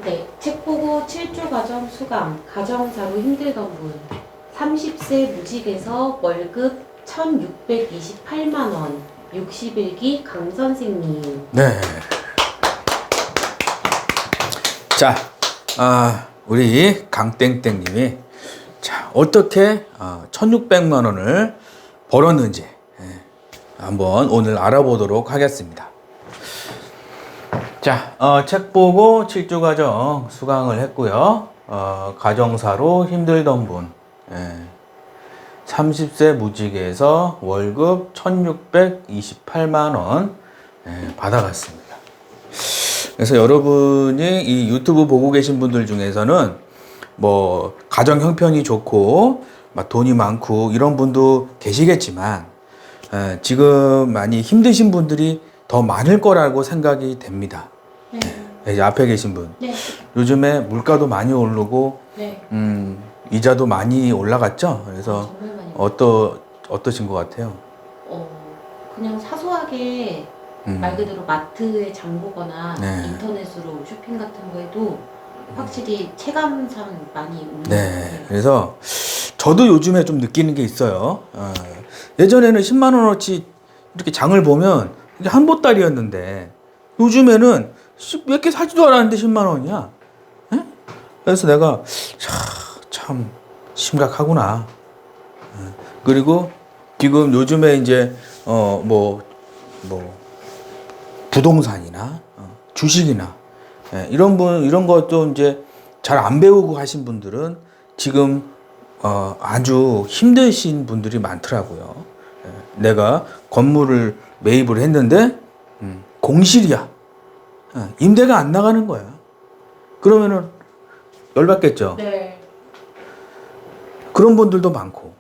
네, 책 보고 7주 과정 수강, 가정사로 힘들던 분, 30세 무직에서 월급 1,628만 원, 61기 강 선생님. 네. 자, 우리 강땡땡님이 자 어떻게 1,600만 원을 벌었는지 한번 오늘 알아보도록 하겠습니다. 자, 책 보고 7주 과정 수강을 했고요. 가정사로 힘들던 분, 30세 무직에서 월급 1,628만 원 받아갔습니다. 그래서 여러분이 이 유튜브 보고 계신 분들 중에서는 뭐 가정 형편이 좋고 막 돈이 많고 이런 분도 계시겠지만 지금 많이 힘드신 분들이 더 많을 거라고 생각이 됩니다. 이제 앞에 계신 분. 네. 요즘에 물가도 많이 오르고 네. 이자도 많이 올라갔죠. 그래서 정말 많이 어떠신 것 같아요? 그냥 사소하게 말 그대로 마트에 장 보거나 인터넷으로 쇼핑 같은 거 해도 확실히 체감상 많이 오르는 것 같아요. 그래서 저도 요즘에 좀 느끼는 게 있어요. 예전에는 10만 원어치 이렇게 장을 보면 이게 한 보따리였는데 요즘에는 몇 개 사지도 않았는데 10만 원이야. 그래서 내가 참 심각하구나. 그리고 지금 요즘에 이제 부동산이나 주식이나 이런 것도 이제 잘 안 배우고 하신 분들은 지금 아주 힘드신 분들이 많더라고요. 내가 건물을 매입을 했는데 공실이야. 임대가 안 나가는 거야. 그러면은 열받겠죠. 네. 그런 분들도 많고.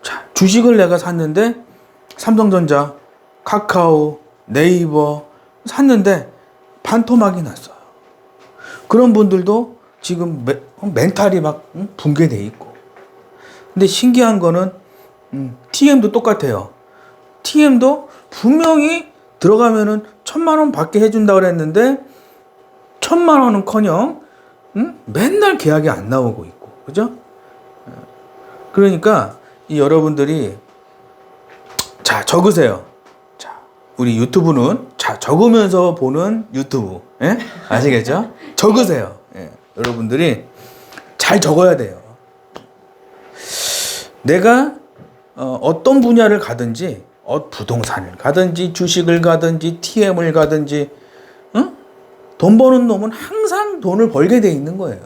자, 주식을 내가 샀는데 삼성전자, 카카오, 네이버 샀는데 반토막이 났어요. 그런 분들도 지금 멘탈이 막 붕괴돼 있고. 근데 신기한 거는 TM도 똑같아요. TM도 분명히 들어가면은 1,000만 원 받게 해준다고 그랬는데 1,000만 원은커녕 맨날 계약이 안 나오고 있고, 그죠? 그러니까 이 여러분들이 자 적으세요. 자 우리 유튜브는 자 적으면서 보는 유튜브, 아시겠죠? 적으세요. 여러분들이 잘 적어야 돼요. 내가 어떤 분야를 가든지 부동산을 가든지 주식을 가든지 TM을 가든지 돈 버는 놈은 항상 돈을 벌게 돼 있는 거예요.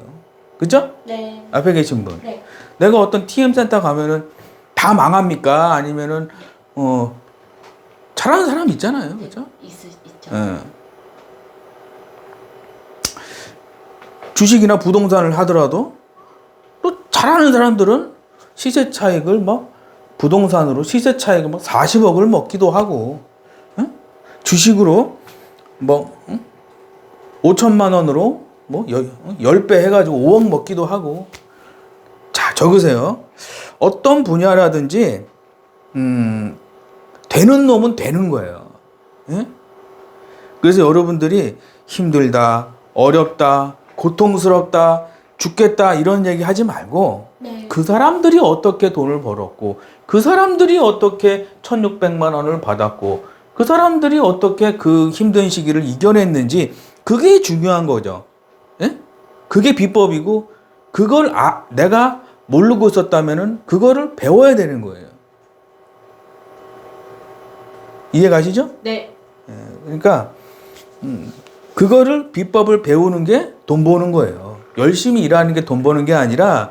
그죠? 네. 앞에 계신 분. 네. 내가 어떤 TM 센터 가면은 다 망합니까? 아니면은 잘하는 사람 있잖아요. 그죠? 있죠. 주식이나 부동산을 하더라도 또 잘하는 사람들은 시세 차익을 부동산으로 시세 차익을 40억을 먹기도 하고, 주식으로 5천만 원으로 10배 해가지고 5억 먹기도 하고. 자, 적으세요. 어떤 분야라든지, 되는 놈은 되는 거예요. 그래서 여러분들이 힘들다, 어렵다, 고통스럽다, 죽겠다 이런 얘기 하지 말고 그 사람들이 어떻게 돈을 벌었고 그 사람들이 어떻게 1,600만 원을 받았고 그 사람들이 어떻게 그 힘든 시기를 이겨냈는지 그게 중요한 거죠. 그게 비법이고 그걸 내가 모르고 있었다면은 그거를 배워야 되는 거예요. 이해 가시죠? 네. 그러니까 그거를 비법을 배우는 게 돈 버는 거예요. 열심히 일하는 게 돈 버는 게 아니라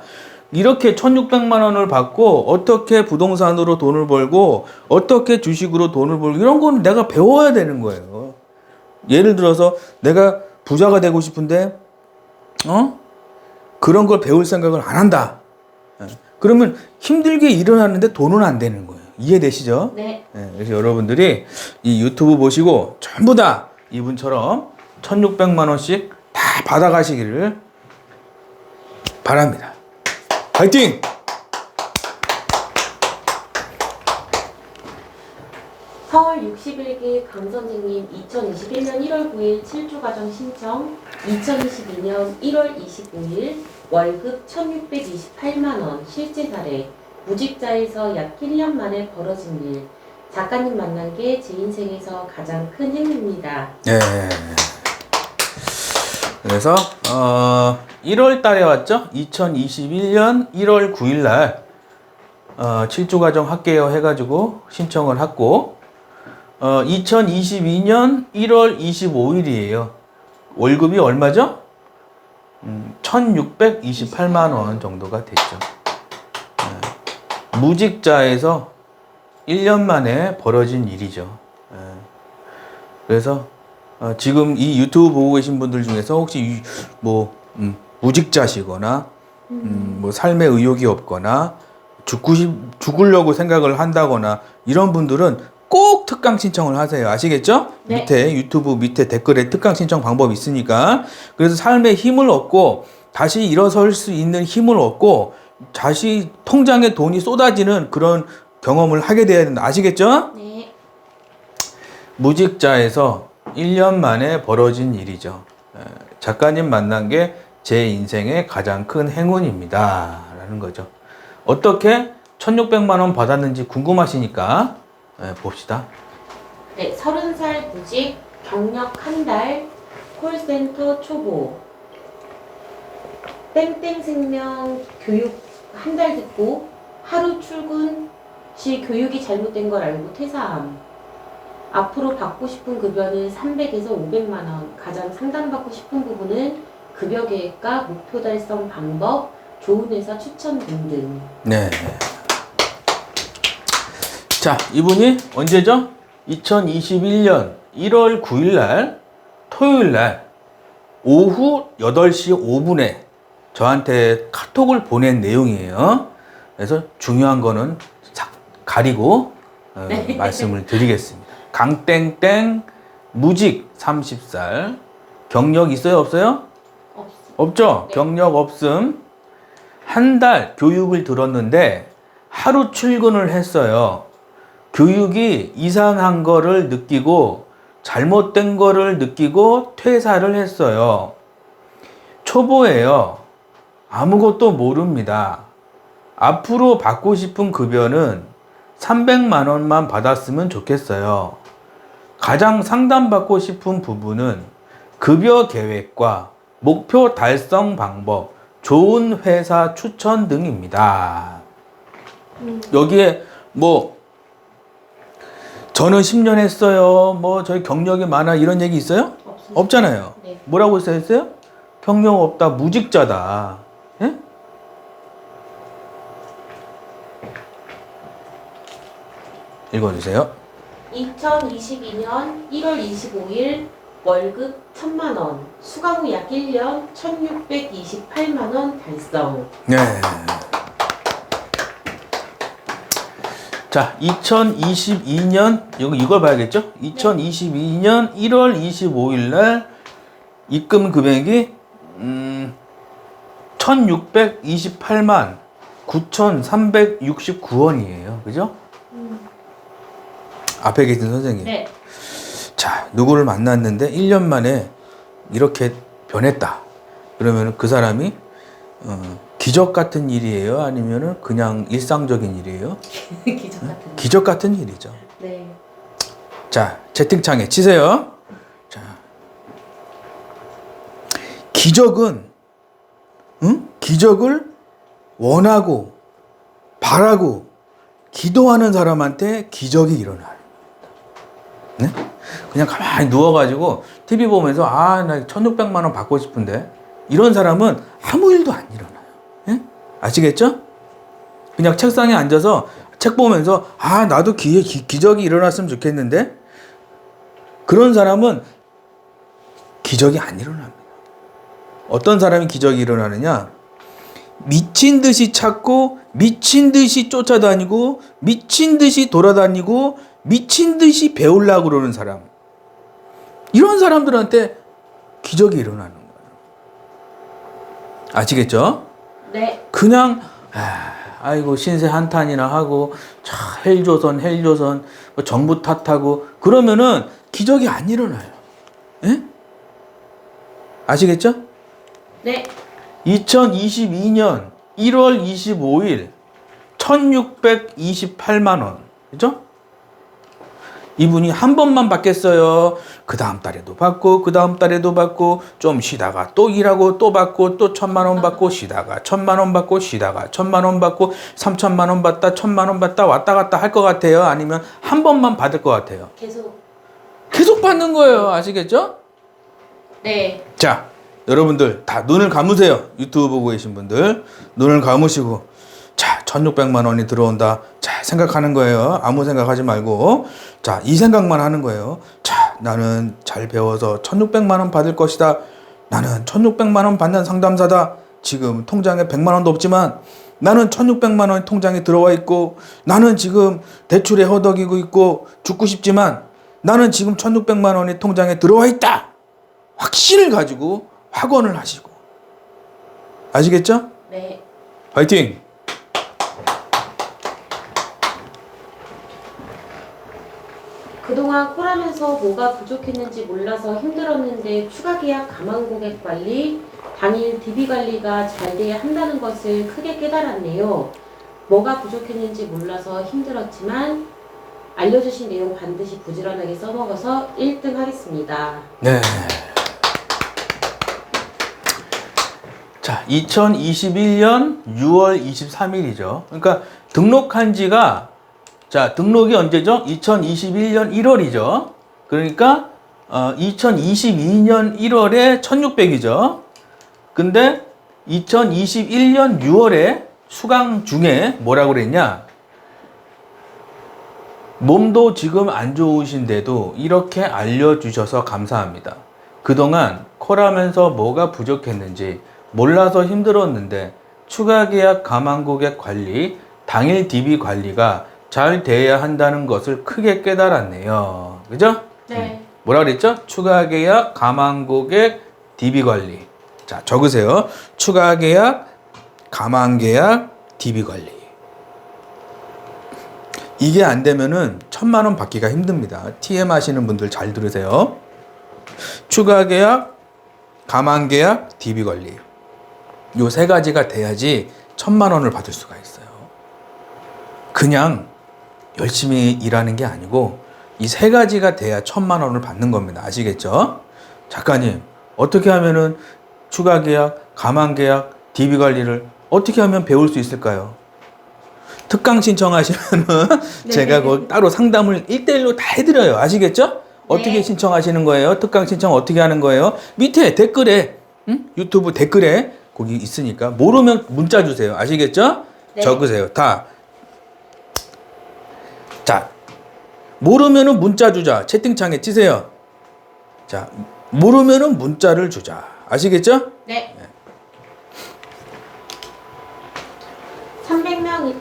이렇게 1,600만 원을 받고 어떻게 부동산으로 돈을 벌고 어떻게 주식으로 돈을 벌고 이런 거는 내가 배워야 되는 거예요. 예를 들어서 내가 부자가 되고 싶은데 그런 걸 배울 생각을 안 한다. 그러면 힘들게 일을 하는데 돈은 안 되는 거예요. 이해되시죠? 네. 그래서 여러분들이 이 유튜브 보시고 전부 다 이분처럼 1,600만 원씩 다 받아가시기를 바랍니다. 파이팅! 서울 61기 강선생님 2021년 1월 9일 7주 가정 신청 2022년 1월 25일 월급 1628만원 실제 사례 무직자에서 약 1년 만에 벌어진 일 작가님 만난 게 제 인생에서 가장 큰 행운입니다. 네. 그래서 1월 달에 왔죠? 2021년 1월 9일 날 7주 가정 할게요 해가지고 신청을 했고 2022년 1월 25일이에요. 월급이 얼마죠? 1628만 원 정도가 됐죠. 무직자에서 1년 만에 벌어진 일이죠. 그래서 지금 이 유튜브 보고 계신 분들 중에서 혹시 무직자시거나 뭐 삶에 의욕이 없거나 죽으려고 생각을 한다거나 이런 분들은 꼭 특강 신청을 하세요. 아시겠죠? 네. 밑에 유튜브 밑에 댓글에 특강 신청 방법이 있으니까. 그래서 삶에 힘을 얻고 다시 일어설 수 있는 힘을 얻고 다시 통장에 돈이 쏟아지는 그런 경험을 하게 돼야 된다. 아시겠죠? 네. 무직자에서 1년 만에 벌어진 일이죠. 작가님 만난 게 제 인생의 가장 큰 행운입니다. 라는 거죠. 어떻게 1600만 원 받았는지 궁금하시니까 봅시다. 네, 30살 무직, 경력 한 달, 콜센터 초보. 땡땡생명 교육 한 달 듣고 하루 출근 시 교육이 잘못된 걸 알고 퇴사함. 앞으로 받고 싶은 급여는 300에서 500만 원. 가장 상담받고 싶은 부분은 급여 계획과 목표 달성 방법, 좋은 회사 추천 등등. 네. 자, 이분이 언제죠? 2021년 1월 9일 날 토요일 날 오후 8시 5분에 저한테 카톡을 보낸 내용이에요. 그래서 중요한 거는 가리고 말씀을 드리겠습니다. 강땡땡 무직 30살 경력 있어요? 없어요? 없죠? 네. 경력 없음. 한 달 교육을 들었는데 하루 출근을 했어요. 교육이 이상한 거를 느끼고 잘못된 거를 느끼고 퇴사를 했어요. 초보예요. 아무것도 모릅니다. 앞으로 받고 싶은 급여는 300만 원만 받았으면 좋겠어요. 가장 상담받고 싶은 부분은 급여 계획과 목표 달성 방법, 좋은 회사 추천 등입니다. 여기에 저는 10년 했어요. 저희 경력이 많아 이런 얘기 있어요? 없습니다. 없잖아요. 네. 뭐라고 써있어요? 경력 없다, 무직자다. 예? 읽어주세요. 2022년 1월 25일 월급 1000만 원, 수강 후 약 1년 1628만 원 달성. 네. 자, 2022년 이걸 봐야겠죠? 2022년 1월 25일 날 입금 금액이 1628만 9369원이에요. 그죠? 앞에 계신 선생님. 네. 자, 누구를 만났는데 1년 만에 이렇게 변했다. 그러면 그 사람이 기적 같은 일이에요? 아니면 그냥 일상적인 일이에요? 기적 같은. 기적 같은 일이죠. 네. 자, 채팅창에 치세요. 자, 기적은 기적을 원하고 바라고 기도하는 사람한테 기적이 일어나요. 네? 그냥 가만히 누워가지고 TV 보면서 나 1600만 원 받고 싶은데 이런 사람은 아무 일도 안 일어나요. 예? 아시겠죠? 그냥 책상에 앉아서 책 보면서 나도 기적이 일어났으면 좋겠는데 그런 사람은 기적이 안 일어납니다. 어떤 사람이 기적이 일어나느냐? 미친 듯이 찾고 미친 듯이 쫓아다니고 미친 듯이 돌아다니고 미친 듯이 배우려고 그러는 사람. 이런 사람들한테 기적이 일어나는 거예요. 아시겠죠? 네. 그냥 아이고 신세 한탄이나 하고 자 헬조선 뭐 정부 탓하고 그러면은 기적이 안 일어나요. 예? 아시겠죠? 네. 2022년 1월 25일 1628만 원. 그죠? 이분이 한 번만 받겠어요. 그 다음 달에도 받고 그 다음 달에도 받고 좀 쉬다가 또 일하고 또 받고 또 1,000만 원 받고 쉬다가 1,000만 원 받고 쉬다가 1,000만 원 받고 3,000만 원 받다 1,000만 원 받다 왔다 갔다 할 것 같아요? 아니면 한 번만 받을 것 같아요? 계속 받는 거예요. 아시겠죠? 네. 자, 여러분들 다 눈을 감으세요. 유튜브 보고 계신 분들 눈을 감으시고 자 1,600만 원이 들어온다. 자 생각하는 거예요. 아무 생각하지 말고 자 이 생각만 하는 거예요. 자 나는 잘 배워서 1,600만 원 받을 것이다. 나는 1,600만 원 받는 상담사다. 지금 통장에 100만 원도 없지만 나는 1,600만 원이 통장에 들어와 있고 나는 지금 대출에 허덕이고 있고 죽고 싶지만 나는 지금 1,600만 원이 통장에 들어와 있다. 확신을 가지고 확언을 하시고 아시겠죠? 네. 파이팅! 그동안 콜하면서 뭐가 부족했는지 몰라서 힘들었는데 추가 계약 감안 고객 관리, 당일 DB 관리가 잘 돼야 한다는 것을 크게 깨달았네요. 뭐가 부족했는지 몰라서 힘들었지만 알려주신 내용 반드시 부지런하게 써먹어서 1등 하겠습니다. 네. 자, 2021년 6월 23일이죠. 그러니까 등록한 지가 자, 등록이 언제죠? 2021년 1월이죠. 그러니까 2022년 1월에 1,600이죠. 근데 2021년 6월에 수강 중에 뭐라고 그랬냐? 몸도 지금 안 좋으신데도 이렇게 알려주셔서 감사합니다. 그동안 콜하면서 뭐가 부족했는지 몰라서 힘들었는데 추가 계약 감안 고객 관리, 당일 DB 관리가 잘 돼야 한다는 것을 크게 깨달았네요. 그죠? 네. 뭐라 그랬죠? 추가 계약 감안 고객 DB 관리. 자, 적으세요. 추가 계약 감안 계약 DB 관리. 이게 안 되면은 1,000만 원 받기가 힘듭니다. TM 하시는 분들 잘 들으세요. 추가 계약, 감안 계약, DB 관리. 요 세 가지가 돼야지 1,000만 원을 받을 수가 있어요. 그냥 열심히 일하는 게 아니고 이 세 가지가 돼야 1,000만 원을 받는 겁니다. 아시겠죠? 작가님, 어떻게 하면은 추가 계약, 감안 계약, DB 관리를 어떻게 하면 배울 수 있을까요? 특강 신청하시면은 네. 제가 그 따로 상담을 1대1로 다 해드려요. 아시겠죠? 어떻게 네. 신청하시는 거예요? 특강 신청 어떻게 하는 거예요? 밑에 댓글에 유튜브 댓글에 거기 있으니까 모르면 문자 주세요. 아시겠죠? 네. 적으세요. 다. 자, 모르면은 문자 주자. 채팅창에 치세요. 자, 모르면은 문자를 주자. 아시겠죠? 네. 300명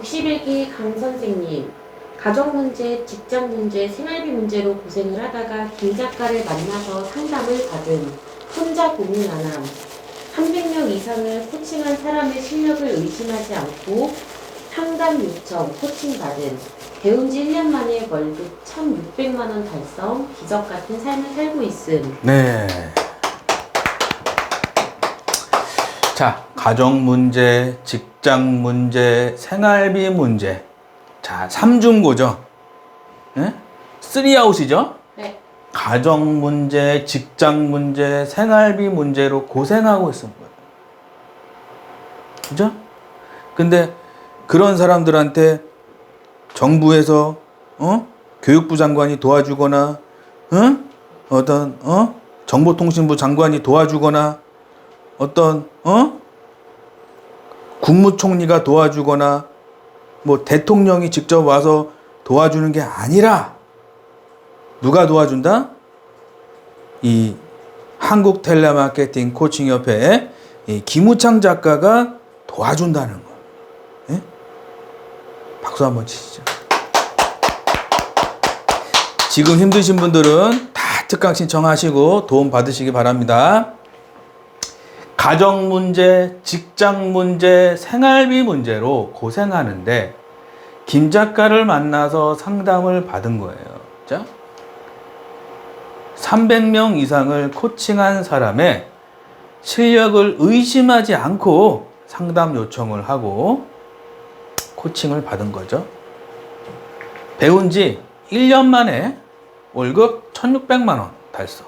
61기 강 선생님, 가정 문제, 직장 문제, 생활비 문제로 고생을 하다가 김 작가를 만나서 상담을 받은 혼자 고민 안 함. 300명 이상을 코칭한 사람의 실력을 의심하지 않고 상담 요청, 코칭 받은 배운 지 1년 만에 월급 1,600만 원 달성, 기적 같은 삶을 살고 있음. 네. 자, 가정 문제, 직장 문제, 생활비 문제. 자, 3중고죠. 네? 3아웃이죠? 네. 가정 문제, 직장 문제, 생활비 문제로 고생하고 있는 거예요. 그죠? 근데 그런 사람들한테 정부에서 교육부 장관이 도와주거나 어떤 정보통신부 장관이 도와주거나 어떤 국무총리가 도와주거나 뭐 대통령이 직접 와서 도와주는 게 아니라 누가 도와준다? 이 한국 텔레마케팅 코칭협회 이 김우창 작가가 도와준다는 거. 예? 박수 한번 치시죠. 지금 힘드신 분들은 다 특강 신청하시고 도움 받으시기 바랍니다. 가정 문제, 직장 문제, 생활비 문제로 고생하는데 김 작가를 만나서 상담을 받은 거예요. 자, 300명 이상을 코칭한 사람의 실력을 의심하지 않고 상담 요청을 하고 코칭을 받은 거죠. 배운 지 1년 만에 월급 1,600만 원 달성.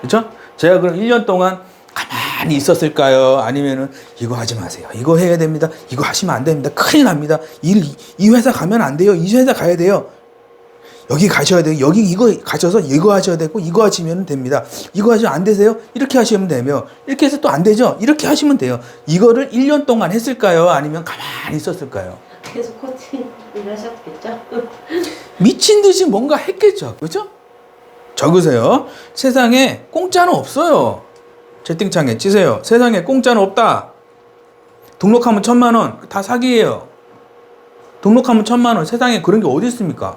그렇죠? 제가 그럼 1년 동안 가만히 있었을까요? 아니면은 이거 하지 마세요. 이거 해야 됩니다. 이거 하시면 안 됩니다. 큰일 납니다. 이 회사 가면 안 돼요. 이 회사 가야 돼요. 여기 가셔야 돼요. 여기 이거 가셔서 이거 하셔야 되고 이거 하시면 됩니다. 이거 하시면 안 되세요? 이렇게 하시면 되며 이렇게 해서 또 안 되죠? 이렇게 하시면 돼요. 이거를 1년 동안 했을까요? 아니면 가만히 있었을까요? 계속 코칭을 하셨겠죠? 미친 듯이 뭔가 했겠죠. 그렇죠? 적으세요. 세상에 공짜는 없어요. 채팅창에 치세요. 세상에 공짜는 없다. 등록하면 1,000만 원. 다 사기예요. 등록하면 1,000만 원. 세상에 그런 게 어디 있습니까?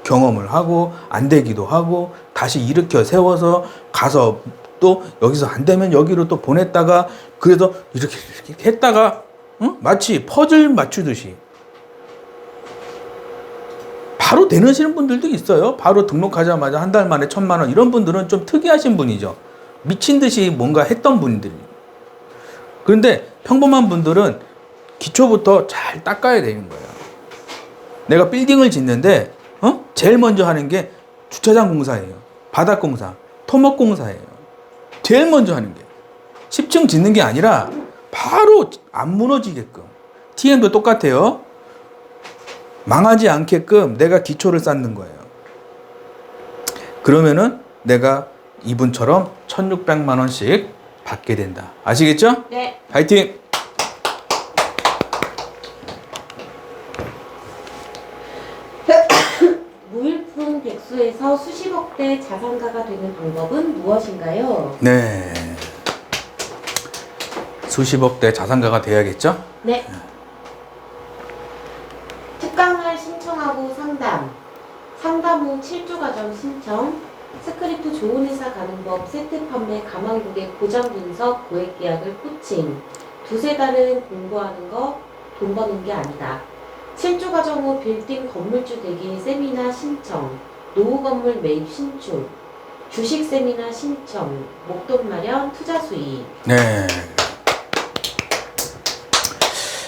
경험을 하고 안 되기도 하고 다시 일으켜 세워서 가서 또 여기서 안 되면 여기로 또 보냈다가 그래도 이렇게 했다가 마치 퍼즐 맞추듯이 바로 되시는 분들도 있어요. 바로 등록하자마자 한 달 만에 1,000만 원. 이런 분들은 좀 특이하신 분이죠. 미친 듯이 뭔가 했던 분들이. 그런데 평범한 분들은 기초부터 잘 닦아야 되는 거예요. 내가 빌딩을 짓는데 제일 먼저 하는 게 주차장 공사예요. 바닥 공사, 토목 공사예요. 제일 먼저 하는 게 10층 짓는 게 아니라 바로 안 무너지게끔. TM도 똑같아요. 망하지 않게끔 내가 기초를 쌓는 거예요. 그러면은 내가 이분처럼 1,600만 원씩 받게 된다. 아시겠죠? 네. 파이팅! 무일푼 백수에서 수십억대 자산가가 되는 방법은 무엇인가요? 네. 수십억대 자산가가 돼야겠죠? 네. 특강을 신청하고 상담 후 7주 과정 신청, 스크립트 좋은 회사 가는 법, 세트 판매, 가망 고객, 고장 분석, 고액 계약을 코칭. 두세 달은 공부하는 거 돈 버는 게 아니다. 7주 과정 후 빌딩 건물주 되기 세미나 신청, 노후 건물 매입 신축, 주식 세미나 신청, 목돈 마련, 투자 수익. 네.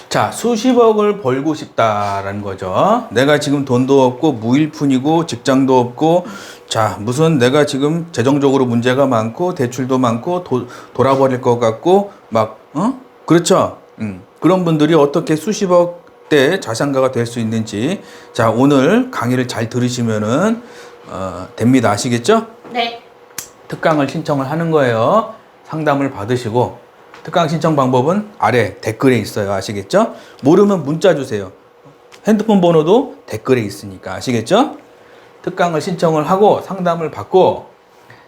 자, 수십억을 벌고 싶다라는 거죠. 내가 지금 돈도 없고 무일푼이고 직장도 없고 자, 무슨 내가 지금 재정적으로 문제가 많고 대출도 많고 돌아버릴 것 같고 막 그렇죠. 그런 분들이 어떻게 수십억대 자산가가 될 수 있는지 자, 오늘 강의를 잘 들으시면은 됩니다. 아시겠죠? 네. 특강을 신청을 하는 거예요. 상담을 받으시고 특강 신청 방법은 아래 댓글에 있어요. 아시겠죠? 모르면 문자 주세요. 핸드폰 번호도 댓글에 있으니까 아시겠죠? 특강을 신청을 하고 상담을 받고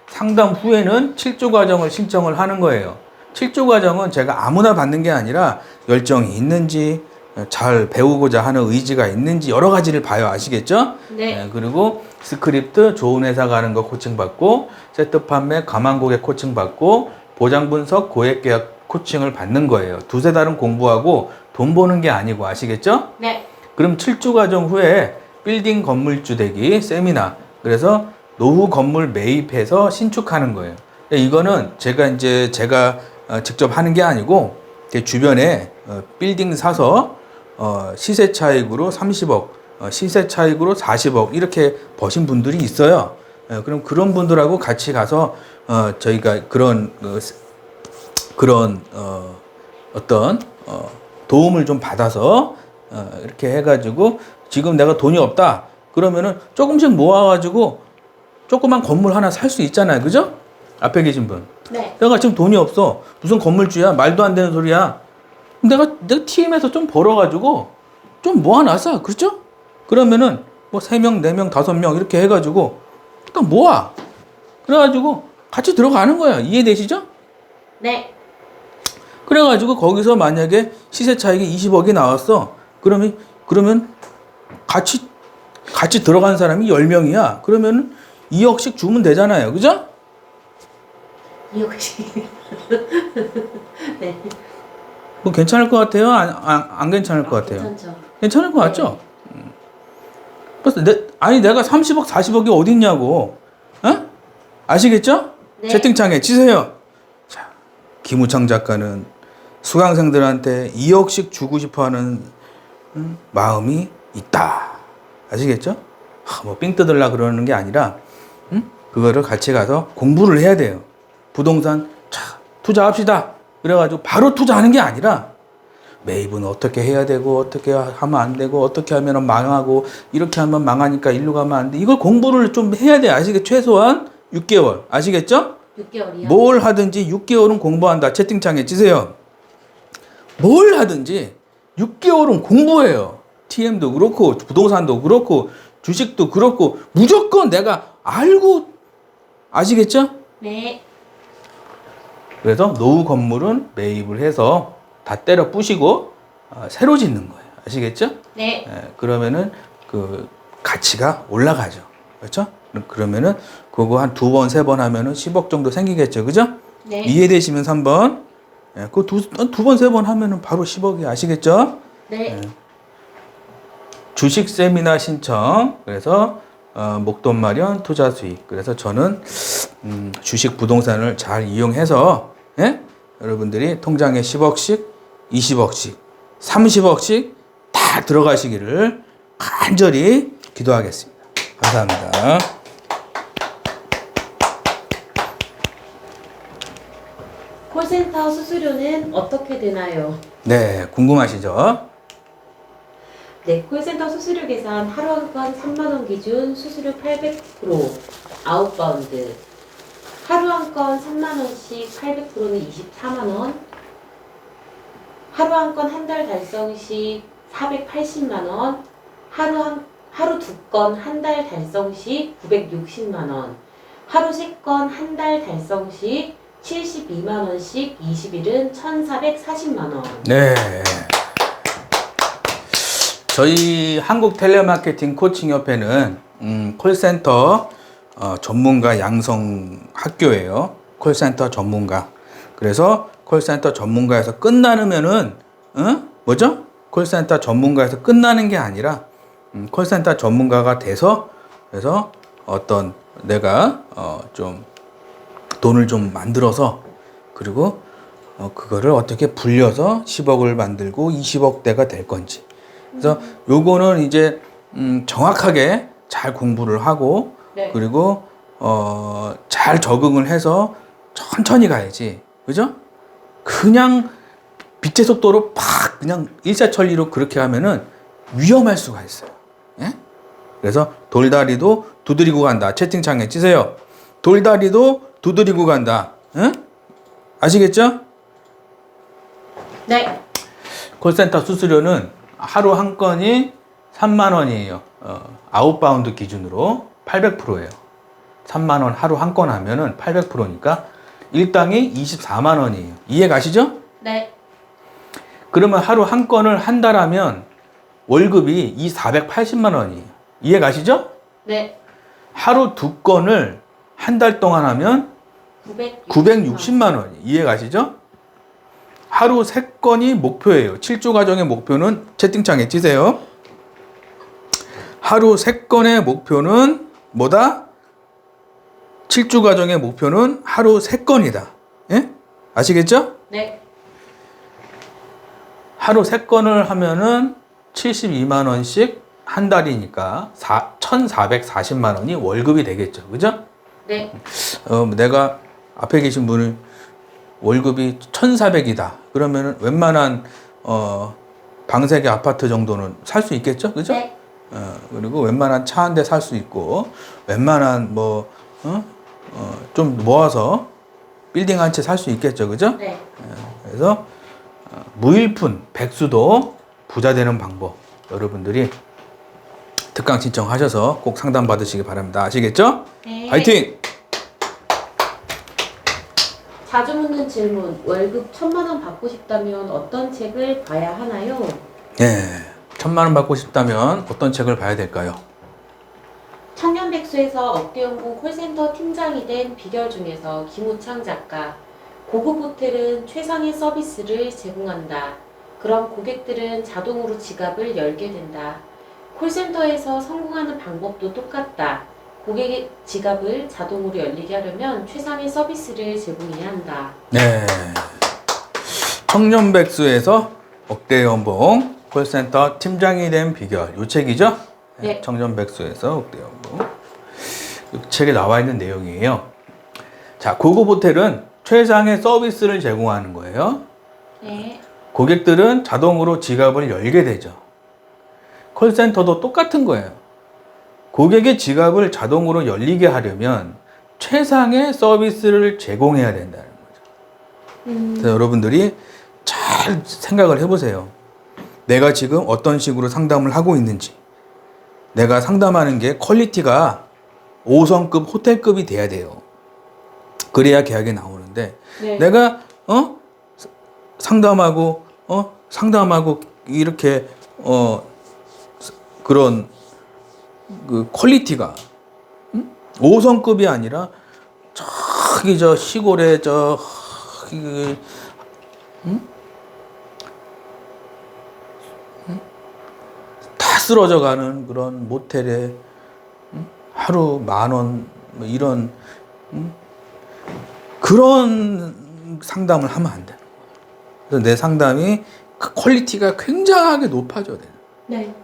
상담 후에는 7주 과정을 신청을 하는 거예요. 7주 과정은 제가 아무나 받는 게 아니라 열정이 있는지 잘 배우고자 하는 의지가 있는지 여러 가지를 봐요. 아시겠죠? 네. 그리고 스크립트 좋은 회사 가는 거 코칭 받고 세트 판매 가망 고객 코칭 받고 보장 분석 고액 계약 코칭을 받는 거예요. 두세 달은 공부하고 돈 버는 게 아니고 아시겠죠? 네. 그럼 7주 과정 후에 빌딩 건물주 되기 세미나 그래서 노후 건물 매입해서 신축하는 거예요. 이거는 제가 직접 하는 게 아니고 제 주변에 빌딩 사서 시세 차익으로 30억, 시세 차익으로 40억 이렇게 버신 분들이 있어요. 그럼 그런 분들하고 같이 가서 저희가 그런 어떤 도움을 좀 받아서 이렇게 해가지고 지금 내가 돈이 없다 그러면은 조금씩 모아가지고 조그만 건물 하나 살 수 있잖아요. 그죠? 앞에 계신 분. 네. 내가 지금 돈이 없어. 무슨 건물주야? 말도 안 되는 소리야. 내가 TM에서 좀 벌어가지고 좀 모아놨어. 그렇죠? 그러면은 뭐 3명, 4명, 5명 이렇게 해가지고 일단 모아. 그래가지고 같이 들어가는 거야. 이해되시죠? 네. 그래가지고 거기서 만약에 시세 차익이 20억이 나왔어. 그러면 같이 들어간 사람이 10명이야. 그러면 2억씩 주면 되잖아요. 그죠? 2억씩. 네. 뭐 괜찮을 것 같아요? 안 괜찮을 것 같아요? 괜찮죠. 괜찮을 것 같죠? 그래서 내가 30억, 40억이 어디 있냐고. 어? 아시겠죠? 네. 채팅창에 치세요. 자, 김우창 작가는 수강생들한테 2억씩 주고 싶어 하는 마음이 있다. 아시겠죠? 뭐 삥 뜯으려 그러는 게 아니라 그거를 같이 가서 공부를 해야 돼요. 부동산 자, 투자합시다. 그래가지고 바로 투자하는 게 아니라 매입은 어떻게 해야 되고 어떻게 하면 안 되고 어떻게 하면 망하고 이렇게 하면 망하니까 일로 가면 안 돼. 이걸 공부를 좀 해야 돼. 아시겠죠? 최소한 6개월. 아시겠죠? 6개월이요? 뭘 하든지 6개월은 공부한다. 채팅창에 치세요. 뭘 하든지 6개월은 공부해요. TM도 그렇고 부동산도 그렇고 주식도 그렇고 무조건 내가 알고 아시겠죠? 네. 그래서 노후 건물은 매입을 해서 다 때려 부시고 새로 짓는 거예요. 아시겠죠? 네. 그러면은 그 가치가 올라가죠. 그렇죠? 그러면은 그거 한 2번, 3번 하면은 10억 정도 생기겠죠. 그죠? 네. 이해되시면 3번. 그 두 번, 3번 하면은 바로 10억이 아시겠죠? 네. 주식 세미나 신청. 그래서 목돈 마련, 투자 수익. 그래서 저는 주식 부동산을 잘 이용해서 여러분들이 통장에 10억씩, 20억씩, 30억씩 다 들어가시기를 간절히 기도하겠습니다. 감사합니다. 콜센터 수수료는 어떻게 되나요? 네, 궁금하시죠? 네, 콜센터 수수료 계산 하루 한 건 3만원 기준 수수료 800% 아웃바운드. 하루 한 건 3만원씩 800%는 24만원. 하루 한 건 한 달 달성 시 480만원. 하루 두 건 한 달 달성 시 960만원. 하루 세 건 한 달 달성 시 72만원씩 20일은 1440만원. 네. 저희 한국 텔레마케팅 코칭협회는 콜센터 전문가 양성 학교예요. 콜센터 전문가. 그래서 콜센터 전문가에서 끝나면은 뭐죠? 콜센터 전문가에서 끝나는 게 아니라 콜센터 전문가가 돼서 그래서 어떤 내가 좀 돈을 좀 만들어서 그리고 그거를 어떻게 불려서 10억을 만들고 20억대가 될 건지. 그래서 요거는 이제 정확하게 잘 공부를 하고 네. 그리고 잘 적응을 해서 천천히 가야지. 그죠? 그냥 빛의 속도로 팍 그냥 일사천리로 그렇게 하면은 위험할 수가 있어요. 예? 그래서 돌다리도 두드리고 간다. 채팅창에 치세요. 돌다리도 두드리고 간다. 예? 아시겠죠? 네. 콜센터 수수료는 하루 한 건이 3만 원이에요. 아웃바운드 기준으로 800%예요. 3만 원 하루 한 건 하면은 800%니까 일당이 24만 원이에요. 이해 가시죠? 네. 그러면 하루 한 건을 한 달 하면 월급이 480만 원이에요. 이해 가시죠? 네. 하루 두 건을 한 달 동안 하면 960만 원이 이해 가시죠? 하루 3건이 목표예요. 7주 과정의 목표는 채팅창에 치세요. 하루 3건의 목표는 뭐다? 7주 과정의 목표는 하루 3건이다. 예? 아시겠죠? 네. 하루 3건을 하면은 72만 원씩 한 달이니까 1,440만 원이 월급이 되겠죠. 그죠? 네. 내가 앞에 계신 분을 월급이 1,400이다. 그러면은 웬만한 방세계 아파트 정도는 살 수 있겠죠, 그죠? 네. 그리고 웬만한 차 한 대 살 수 있고, 웬만한 좀 모아서 빌딩 한 채 살 수 있겠죠, 그죠? 네. 그래서 무일푼 백수도 부자 되는 방법 여러분들이 특강 신청하셔서 꼭 상담 받으시기 바랍니다. 아시겠죠? 네. 파이팅! 자주 묻는 질문. 월급 1,000만 원 받고 싶다면 어떤 책을 봐야 하나요? 예, 1,000만 원 받고 싶다면 어떤 책을 봐야 될까요? 청년백수 백수에서 억대연봉 콜센터 팀장이 된 비결 중에서 김우창 작가. 고급 호텔은 최상의 서비스를 제공한다. 그럼 고객들은 자동으로 지갑을 열게 된다. 콜센터에서 성공하는 방법도 똑같다. 고객의 지갑을 자동으로 열리게 하려면 최상의 서비스를 제공해야 한다. 네. 청년백수에서 억대 연봉 콜센터 팀장이 된 비결. 이 책이죠? 네. 청년백수에서 억대 연봉. 이 책에 나와 있는 내용이에요. 자, 고급 호텔은 최상의 서비스를 제공하는 거예요. 네. 고객들은 자동으로 지갑을 열게 되죠. 콜센터도 똑같은 거예요. 고객의 지갑을 자동으로 열리게 하려면 최상의 서비스를 제공해야 된다는 거죠. 그래서 여러분들이 잘 생각을 해보세요. 내가 지금 어떤 식으로 상담을 하고 있는지, 내가 상담하는 게 퀄리티가 5성급 호텔급이 돼야 돼요. 그래야 계약이 나오는데, 네. 내가 상담하고 이렇게 그런 그 퀄리티가 5성급이 아니라 저기 저 시골에 다 쓰러져 가는 그런 모텔에 하루 10,000원 뭐 이런 그런 상담을 하면 안 돼요. 그래서 내 상담이 그 퀄리티가 굉장하게 높아져야 돼요. 네.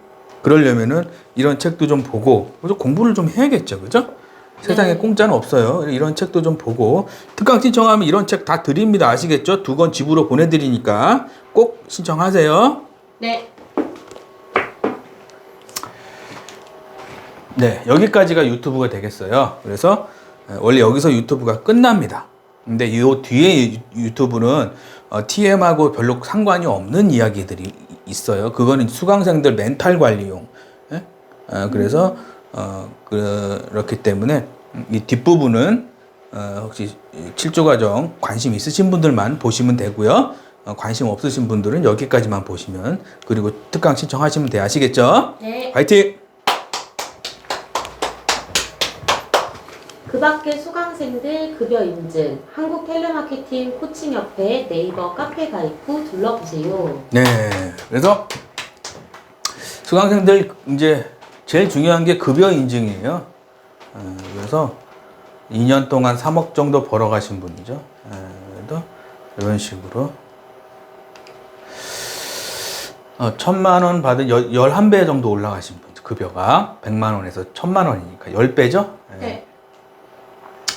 그러려면은 이런 책도 좀 보고 그래서 공부를 좀 해야겠죠, 그죠? 세상에 공짜는 없어요. 이런 책도 좀 보고 특강 신청하면 이런 책 다 드립니다. 아시겠죠? 2권 집으로 보내드리니까 꼭 신청하세요. 네. 네, 여기까지가 유튜브가 되겠어요. 그래서 원래 여기서 유튜브가 끝납니다. 근데 이 뒤에 유튜브는 TM하고 별로 상관이 없는 이야기들이 있어요. 그거는 수강생들 멘탈 관리용. 예? 그래서 그렇기 때문에 이 뒷부분은 혹시 7조 과정 관심 있으신 분들만 보시면 되고요. 관심 없으신 분들은 여기까지만 보시면 그리고 특강 신청하시면 돼요. 아시겠죠? 네. 화이팅! 그 밖에 수강생들 급여 인증, 한국 텔레마케팅 코칭협회 네이버 카페 가입 후 둘러보세요. 네. 그래서 수강생들 이제 제일 중요한 게 급여 인증이에요. 그래서 2년 동안 3억 정도 벌어가신 분이죠. 그래도 이런 식으로 1,000만 원 받은 11배 정도 올라가신 분, 급여가 100만 원에서 1,000만 원이니까 10배죠. 네.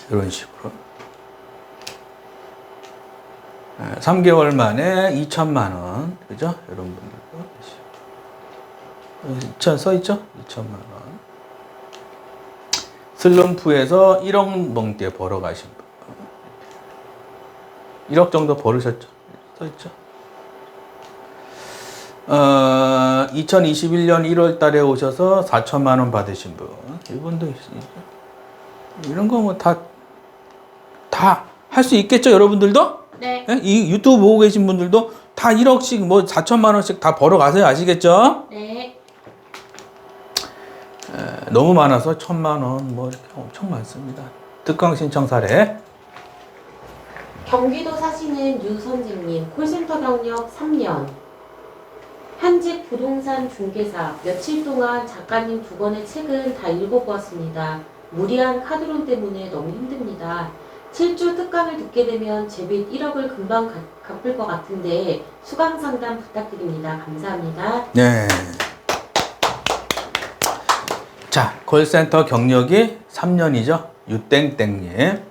이런 식으로 3개월 만에 2,000만 원, 그죠? 이런 분들도 써 있죠? 2,000만 원. 슬럼프에서 1억 넘게 벌어가신 분, 1억 정도 벌으셨죠? 써 있죠? 2021년 1월 달에 오셔서 4,000만 원 받으신 분, 이분도 있으니까 이런 거 뭐 다 할 수 있겠죠, 여러분들도? 네. 예? 이 유튜브 보고 계신 분들도 다 1억씩 뭐 4,000만 원씩 다 벌어가세요. 아시겠죠? 네. 너무 많아서 1,000만 원 뭐 이렇게 엄청 많습니다. 특강 신청 사례. 경기도 사시는 유선재님, 콜센터 경력 3년. 현직 부동산 중개사, 며칠 동안 작가님 2권의 책은 다 읽어보았습니다. 무리한 카드론 때문에 너무 힘듭니다. 7주 특강을 듣게 되면 제빚 1억을 금방 갚을 것 같은데 수강 상담 부탁드립니다. 감사합니다. 네. 자, 콜센터 경력이 3년이죠. 유땡땡님.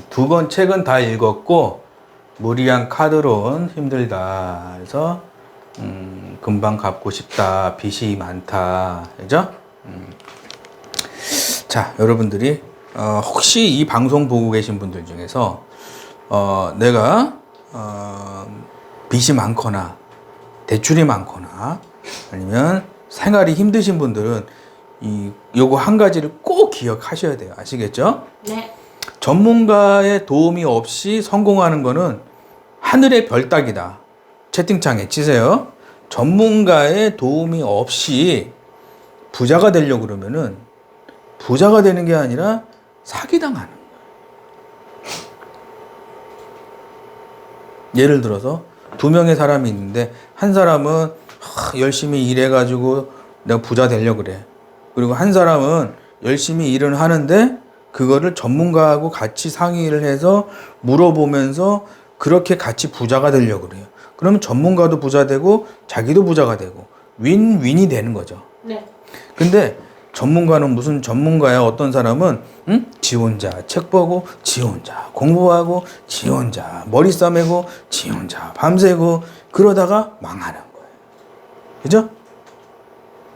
2권 책은 다 읽었고 무리한 카드론 힘들다. 그래서 금방 갚고 싶다. 빚이 많다. 그죠? 자, 여러분들이 혹시 이 방송 보고 계신 분들 중에서 내가 빚이 많거나 대출이 많거나 아니면 생활이 힘드신 분들은 요거 한 가지를 꼭 기억하셔야 돼요. 아시겠죠? 네. 전문가의 도움이 없이 성공하는 거는 하늘의 별 따기다. 채팅창에 치세요. 전문가의 도움이 없이 부자가 되려고 그러면은 부자가 되는 게 아니라 사기당하는 거예요. 예를 들어서 두 명의 사람이 있는데 한 사람은 열심히 일해가지고 내가 부자 되려고 그래. 그리고 한 사람은 열심히 일을 하는데 그거를 전문가하고 같이 상의를 해서 물어보면서 그렇게 같이 부자가 되려고 그래요. 그러면 전문가도 부자 되고 자기도 부자가 되고 윈윈이 되는 거죠. 네. 근데 전문가는 무슨 전문가야? 어떤 사람은 지 혼자 책 보고 지 혼자 공부하고 지 혼자 머리 싸매고 지 혼자 밤새고 그러다가 망하는 거예요. 그죠?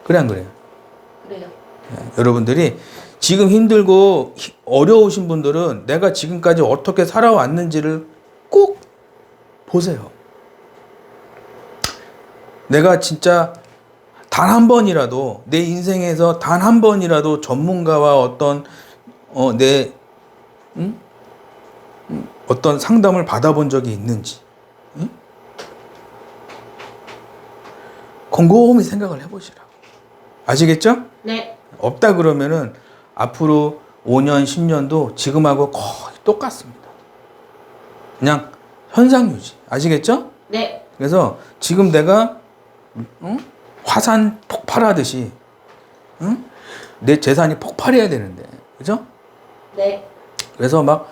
그래 안 그래요? 그래요. 여러분들이 지금 힘들고 어려우신 분들은 내가 지금까지 어떻게 살아왔는지를 꼭 보세요. 내가 진짜 단 한 번이라도 내 인생에서 단 한 번이라도 전문가와 어떤 상담을 받아본 적이 있는지 곰곰이 생각을 해보시라고. 아시겠죠? 네. 없다 그러면은 앞으로 5년, 10년도 지금하고 거의 똑같습니다. 그냥 현상 유지. 아시겠죠? 네. 그래서 지금 내가 화산 폭발하듯이 내 재산이 폭발해야 되는데, 그죠? 네. 그래서 막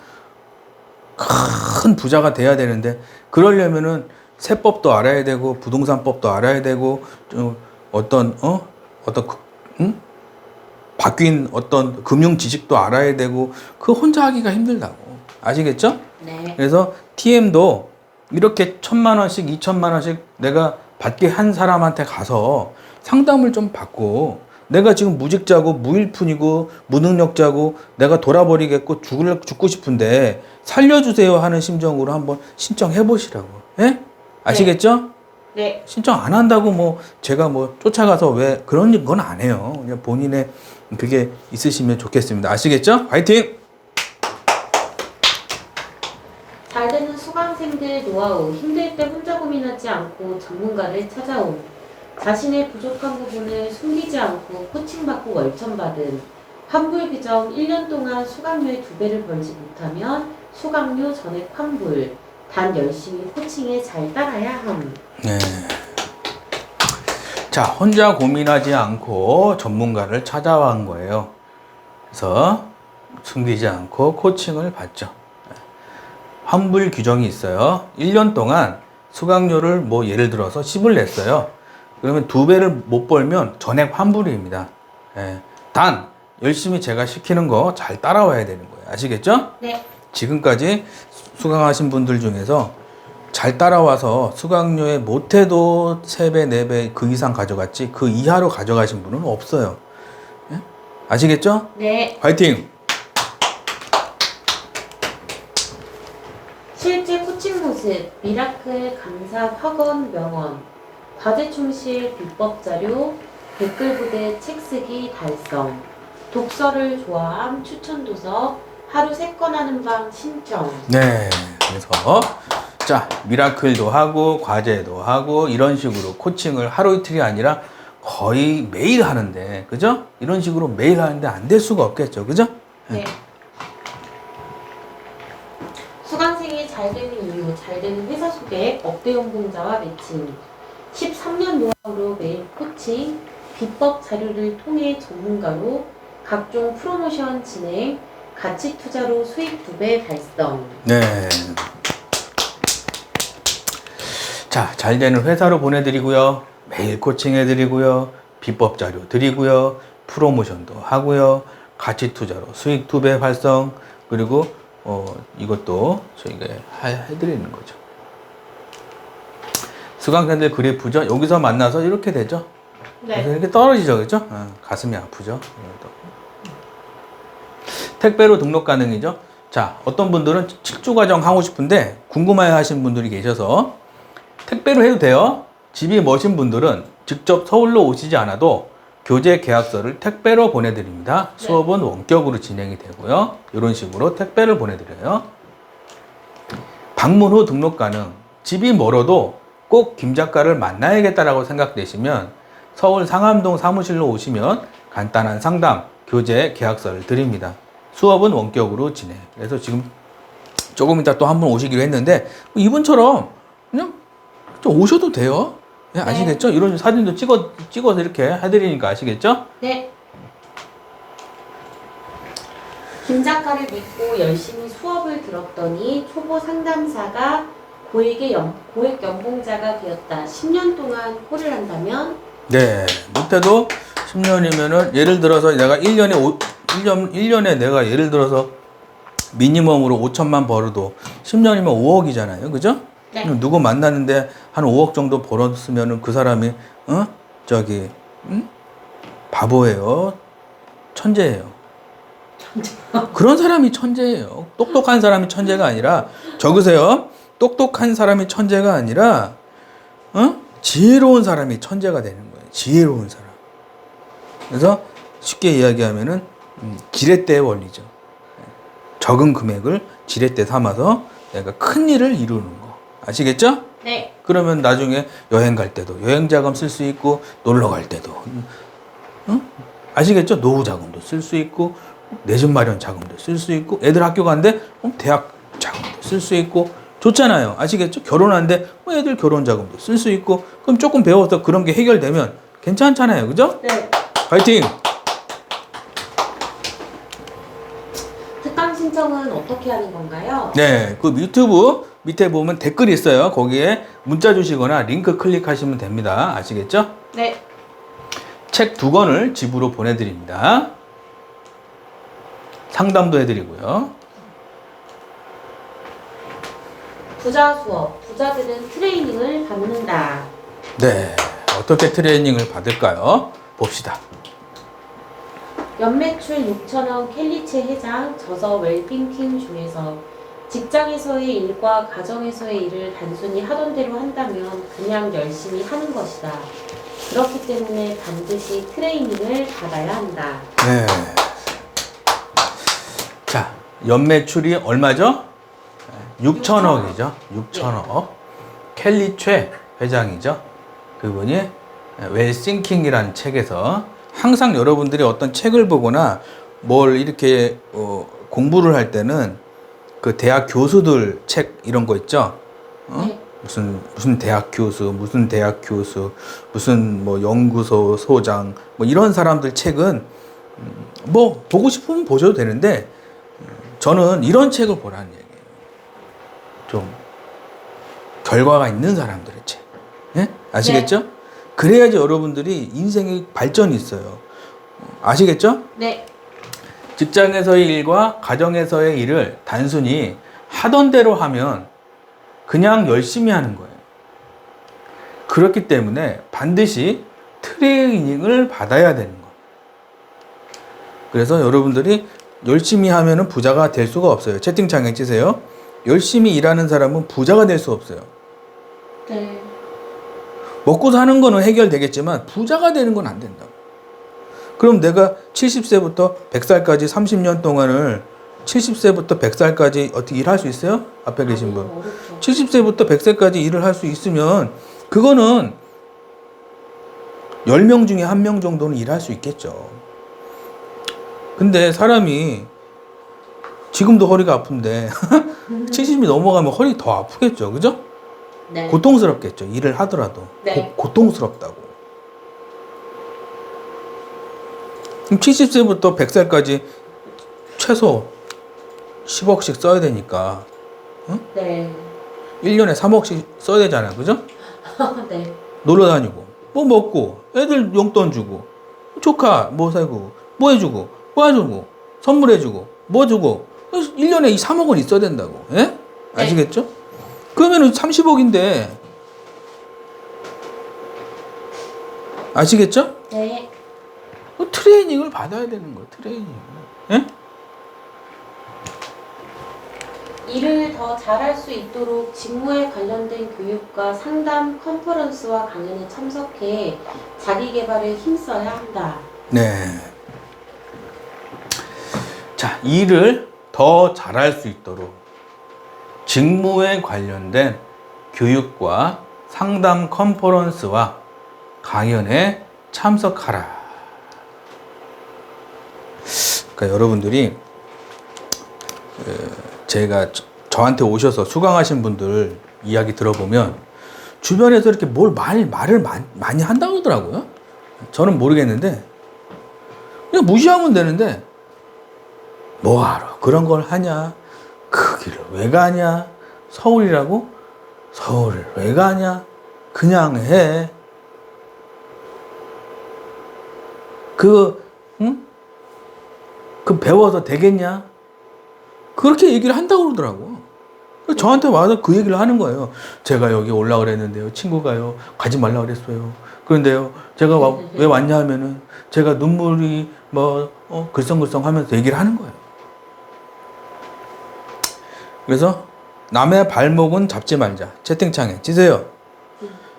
큰 부자가 돼야 되는데 그러려면은 세법도 알아야 되고 부동산법도 알아야 되고 좀 바뀐 어떤 금융 지식도 알아야 되고 그 혼자 하기가 힘들다고. 아시겠죠? 네. 그래서 TM도 이렇게 1,000만 원씩 2,000만 원씩 내가 받게 한 사람한테 가서 상담을 좀 받고 내가 지금 무직자고 무일푼이고 무능력자고 내가 돌아버리겠고 죽고 싶은데 살려주세요 하는 심정으로 한번 신청해 보시라고. 예? 아시겠죠? 네. 신청 안 한다고 뭐 제가 뭐 쫓아가서 왜 그런 건 안 해요. 그냥 본인의 그게 있으시면 좋겠습니다. 아시겠죠? 화이팅! 잘 되는 수강생들 노하우, 힘들 때 혼자 고민하지 않고 전문가를 찾아옴. 자신의 부족한 부분을 숨기지 않고 코칭받고 월천받음. 환불 규정 1년 동안 수강료의 2배를 벌지 못하면 수강료 전액 환불. 단 열심히 코칭에 잘 따라야 함. 네. 자, 혼자 고민하지 않고 전문가를 찾아간 거예요. 그래서 숨기지 않고 코칭을 받죠. 환불 규정이 있어요. 1년 동안 수강료를 뭐 예를 들어서 10을 냈어요. 그러면 2배를 못 벌면 전액 환불입니다. 예. 단 열심히 제가 시키는 거 잘 따라와야 되는 거예요. 아시겠죠? 네. 지금까지 수강하신 분들 중에서 잘 따라와서 수강료에 못해도 3배, 4배 그 이상 가져갔지 그 이하로 가져가신 분은 없어요. 예? 아시겠죠? 네. 화이팅! 실제 코칭 모습, 미라클 강사 학원 명언, 과제 충실 비법 자료, 댓글 부대 책 쓰기 달성, 독서를 좋아함 추천 도서, 하루 3건 하는 방 신청. 네. 그래서 자, 미라클도 하고 과제도 하고 이런 식으로 코칭을 하루 이틀이 아니라 거의 매일 하는데, 그죠? 이런 식으로 매일 하는데 안 될 수가 없겠죠. 그죠? 네. 수강생이 잘 되는 이유, 잘 되는 회사 소개, 억대 연봉자와 매칭. 13년 노하우로 매일 코칭, 비법 자료를 통해 전문가로 각종 프로모션 진행, 가치 투자로 수익 2배 달성. 네. 자, 잘 되는 회사로 보내드리고요. 매일 코칭해드리고요. 비법 자료 드리고요. 프로모션도 하고요. 가치 투자로 수익 2배 발성. 그리고 이것도 저희가 해드리는 거죠. 수강생들 그래프죠. 여기서 만나서 이렇게 되죠. 네. 그래서 이렇게 떨어지죠. 그죠? 가슴이 아프죠. 택배로 등록 가능이죠. 자, 어떤 분들은 7주 과정 하고 싶은데 궁금해 하시는 분들이 계셔서 택배로 해도 돼요. 집이 머신 분들은 직접 서울로 오시지 않아도 교재 계약서를 택배로 보내드립니다. 네. 수업은 원격으로 진행이 되고요. 이런 식으로 택배를 보내드려요. 방문 후 등록 가능. 집이 멀어도 꼭 김 작가를 만나야겠다라고 생각되시면 서울 상암동 사무실로 오시면 간단한 상담, 교재 계약서를 드립니다. 수업은 원격으로 진행. 그래서 지금 조금 이따 또 한 분 오시기로 했는데 이분처럼 그냥 좀 오셔도 돼요. 네, 아시겠죠? 이런 사진도 찍어서 이렇게 해드리니까 아시겠죠? 네. 김 작가를 믿고 열심히 수업을 들었더니 초보 상담사가 고액 연봉자가 되었다. 10년 동안 콜을 한다면? 네. 못해도 10년이면은 예를 들어서 내가 1년에 내가 예를 들어서 미니멈으로 5천만 벌어도 10년이면 5억이잖아요. 그죠? 네. 누구 만났는데 한 5억 정도 벌었으면은 그 사람이 바보예요. 천재예요. 그런 사람이 천재예요. 똑똑한 사람이 천재가 아니라 적으세요. 똑똑한 사람이 천재가 아니라 지혜로운 사람이 천재가 되는 거예요. 지혜로운 사람. 그래서 쉽게 이야기하면은 지렛대의 원리죠. 적은 금액을 지렛대 삼아서 내가 큰 일을 이루는 거. 아시겠죠? 네. 그러면 나중에 여행 갈 때도 여행 자금 쓸 수 있고 놀러 갈 때도 아시겠죠? 노후 자금도 쓸 수 있고 내 집 마련 자금도 쓸 수 있고 애들 학교 간대 대학 자금도 쓸 수 있고 좋잖아요. 아시겠죠? 결혼한데 애들 결혼 자금도 쓸 수 있고 그럼 조금 배워서 그런 게 해결되면 괜찮잖아요. 그죠? 네. 파이팅! 특강 신청은 어떻게 하는 건가요? 네, 그 유튜브 밑에 보면 댓글이 있어요. 거기에 문자 주시거나 링크 클릭하시면 됩니다. 아시겠죠? 네. 책 2권을 집으로 보내드립니다. 상담도 해드리고요. 부자 수업. 부자들은 트레이닝을 받는다. 네, 어떻게 트레이닝을 받을까요? 봅시다. 연매출 6천원 켈리체 회장 저서 웰빙팀 중에서 직장에서의 일과 가정에서의 일을 단순히 하던 대로 한다면 그냥 열심히 하는 것이다. 그렇기 때문에 반드시 트레이닝을 받아야 한다. 네. 자, 연매출이 얼마죠? 6천억이죠. 6천억. 켈리 최 회장이죠. 그분이 웰싱킹이라는 책에서 항상 여러분들이 어떤 책을 보거나 뭘 이렇게 공부를 할 때는 그 대학 교수들 책 이런 거 있죠. 네. 무슨 대학 교수, 무슨 뭐 연구소 소장, 뭐 이런 사람들 책은 뭐 보고 싶으면 보셔도 되는데 저는 이런 책을 보라는 얘기예요. 좀 결과가 있는 사람들의 책. 예? 아시겠죠? 네. 그래야지 여러분들이 인생의 발전이 있어요. 아시겠죠? 네. 직장에서의 일과 가정에서의 일을 단순히 하던 대로 하면 그냥 열심히 하는 거예요. 그렇기 때문에 반드시 트레이닝을 받아야 되는 거예요. 그래서 여러분들이 열심히 하면 부자가 될 수가 없어요. 채팅창에 치세요. 열심히 일하는 사람은 부자가 될 수 없어요. 네. 먹고 사는 거는 해결되겠지만 부자가 되는 건 안 된다고. 그럼 내가 70세부터 100살까지 30년 동안을 70세부터 100살까지 어떻게 일할 수 있어요? 앞에 계신 분. 어렵죠. 70세부터 100세까지 일을 할 수 있으면 그거는 10명 중에 1명 정도는 일할 수 있겠죠. 근데 사람이 지금도 허리가 아픈데 70이 넘어가면 허리 더 아프겠죠. 그죠? 네. 고통스럽겠죠. 일을 하더라도. 네. 고통스럽다고. 그럼 70세부터 100살까지 최소 10억씩 써야 되니까. 응? 네. 1년에 3억씩 써야 되잖아요. 그죠? 네. 놀러 다니고, 뭐 먹고, 애들 용돈 주고, 조카 뭐 사고, 뭐 해주고, 뭐 해주고, 선물해주고, 뭐 주고, 1년에 이 3억은 있어야 된다고. 예? 네. 아시겠죠? 그러면은 30억인데, 아시겠죠? 네. 트레이닝을 받아야 되는 거예요. 트레이닝. 예? 일을 더 잘할 수 있도록 직무에 관련된 교육과 상담, 컨퍼런스와 강연에 참석해 자기 개발에 힘써야 한다. 네. 자, 일을 더 잘할 수 있도록 직무에 관련된 교육과 상담 컨퍼런스와 강연에 참석하라. 그러니까 여러분들이 제가 저한테 오셔서 수강하신 분들 이야기 들어보면 주변에서 이렇게 말을 많이 한다고 하더라고요. 저는 모르겠는데 그냥 무시하면 되는데 뭐하러 그런 걸 하냐, 그 길을 왜 가냐, 서울이라고 서울을 왜 가냐, 그냥 해. 응? 그 배워서 되겠냐? 그렇게 얘기를 한다고 그러더라고. 저한테 와서 그 얘기를 하는 거예요. 제가 여기 올라 그랬는데요. 친구가요. 가지 말라 그랬어요. 그런데요. 제가 왜 왔냐 하면은 제가 눈물이 글썽글썽 하면서 얘기를 하는 거예요. 그래서 남의 발목은 잡지 말자. 채팅창에 찌세요.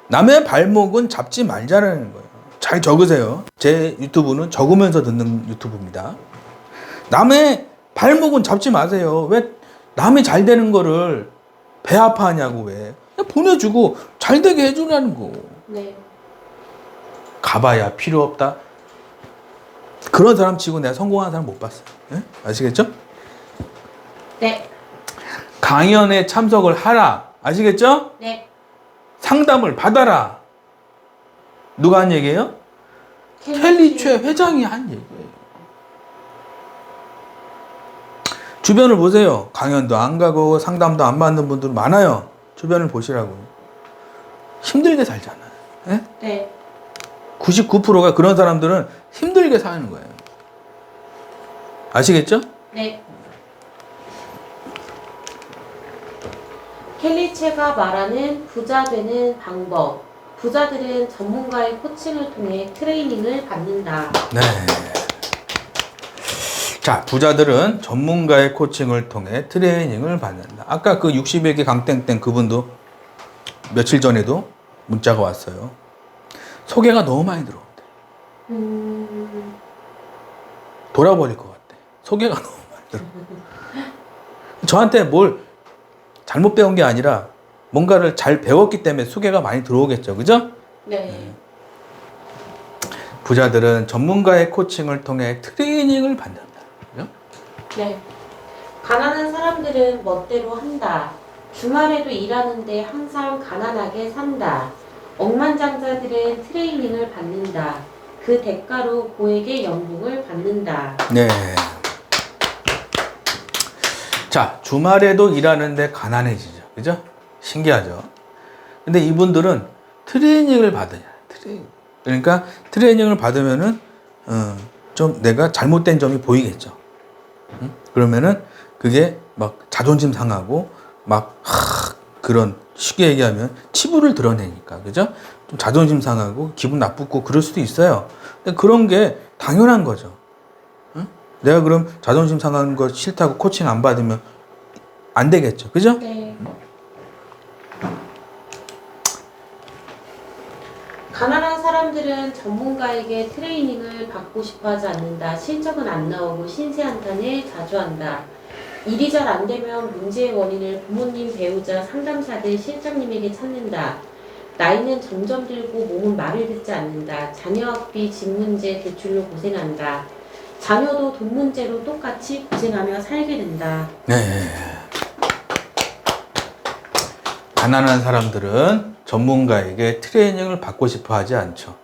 남의 발목은 잡지 말자라는 거예요. 잘 적으세요. 제 유튜브는 적으면서 듣는 유튜브입니다. 남의 발목은 잡지 마세요. 왜 남이 잘 되는 거를 배 아파하냐고 왜. 그냥 보내주고 잘 되게 해주라는 거. 네. 가봐야 필요 없다. 그런 사람 치고 내가 성공하는 사람 못 봤어요. 네? 아시겠죠? 네. 강연에 참석을 하라. 아시겠죠? 네. 상담을 받아라. 누가 한 얘기예요? 켈리 최 회장이 한 얘기예요. 주변을 보세요. 강연도 안 가고 상담도 안 받는 분들 많아요. 주변을 보시라고. 힘들게 살잖아요. 네? 네. 99%가 그런 사람들은 힘들게 사는 거예요. 아시겠죠? 네. 켈리체가 말하는 부자 되는 방법. 부자들은 전문가의 코칭을 통해 트레이닝을 받는다. 네. 자, 부자들은 전문가의 코칭을 통해 트레이닝을 받는다. 아까 그 60여 개 강땡땡 그분도 며칠 전에도 문자가 왔어요. 소개가 너무 많이 들어온대. 돌아버릴 것 같대. 소개가 너무 많이 들어. 저한테 뭘 잘못 배운 게 아니라 뭔가를 잘 배웠기 때문에 소개가 많이 들어오겠죠. 그죠? 네. 부자들은 전문가의 코칭을 통해 트레이닝을 받는다. 그죠? 네. 가난한 사람들은 멋대로 한다. 주말에도 일하는데 항상 가난하게 산다. 억만장자들은 트레이닝을 받는다. 그 대가로 고액의 연봉을 받는다. 네. 자, 주말에도 일하는데 가난해지죠. 그죠? 신기하죠? 근데 이분들은 트레이닝을 받으냐. 그러니까 트레이닝을 받으면은, 좀 내가 잘못된 점이 보이겠죠. 응? 그러면은 그게 막 자존심 상하고 그런 쉽게 얘기하면 치부를 드러내니까. 그죠? 좀 자존심 상하고 기분 나쁘고 그럴 수도 있어요. 근데 그런 게 당연한 거죠. 응? 내가 그럼 자존심 상하는 거 싫다고 코칭 안 받으면 안 되겠죠. 그죠? 네. 가난한 사람들은 전문가에게 트레이닝을 받고 싶어 하지 않는다. 실적은 안 나오고 신세한탄을 자주 한다. 일이 잘 안 되면 문제의 원인을 부모님, 배우자, 상담사들, 실장님에게 찾는다. 나이는 점점 들고 몸은 말을 듣지 않는다. 자녀 학비, 집 문제, 대출로 고생한다. 자녀도 돈 문제로 똑같이 고생하며 살게 된다. 네. 가난한 사람들은 전문가에게 트레이닝을 받고 싶어 하지 않죠.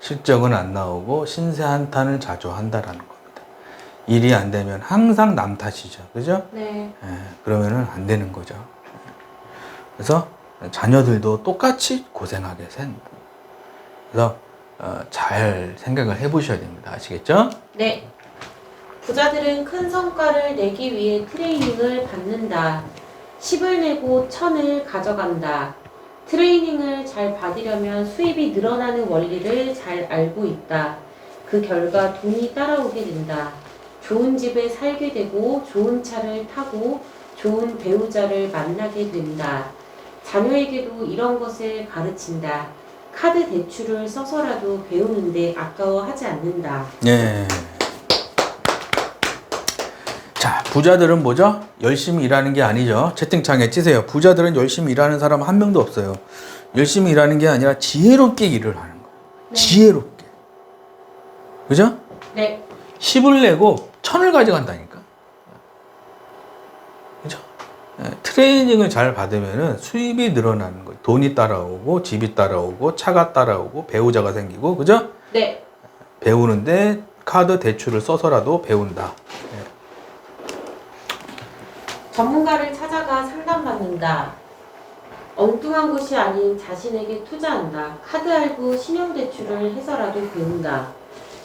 실적은 안 나오고 신세한탄을 자주 한다라는 겁니다. 일이 안 되면 항상 남 탓이죠. 그죠? 네. 그러면은 안 되는 거죠. 그래서 자녀들도 똑같이 고생하게 된다. 그래서 잘 생각을 해보셔야 됩니다. 아시겠죠? 네. 부자들은 큰 성과를 내기 위해 트레이닝을 받는다. 10을 내고 1000을 가져간다. 트레이닝을 잘 받으려면 수입이 늘어나는 원리를 잘 알고 있다. 그 결과 돈이 따라오게 된다. 좋은 집에 살게 되고 좋은 차를 타고 좋은 배우자를 만나게 된다. 자녀에게도 이런 것을 가르친다. 카드 대출을 써서라도 배우는데 아까워하지 않는다. 네. 자, 부자들은 뭐죠? 열심히 일하는 게 아니죠. 채팅창에 찌세요. 부자들은 열심히 일하는 사람 한 명도 없어요. 열심히 일하는 게 아니라 지혜롭게 일을 하는 거예요. 네. 지혜롭게. 그죠? 네. 10을 내고 1000을 가져간다니까. 그죠? 트레이닝을 잘 받으면은 수입이 늘어나는 거예요. 돈이 따라오고, 집이 따라오고, 차가 따라오고, 배우자가 생기고, 그죠? 네. 배우는데 카드 대출을 써서라도 배운다. 전문가를 찾아가 상담받는다. 엉뚱한 곳이 아닌 자신에게 투자한다. 카드 할부, 신용대출을 해서라도 배운다.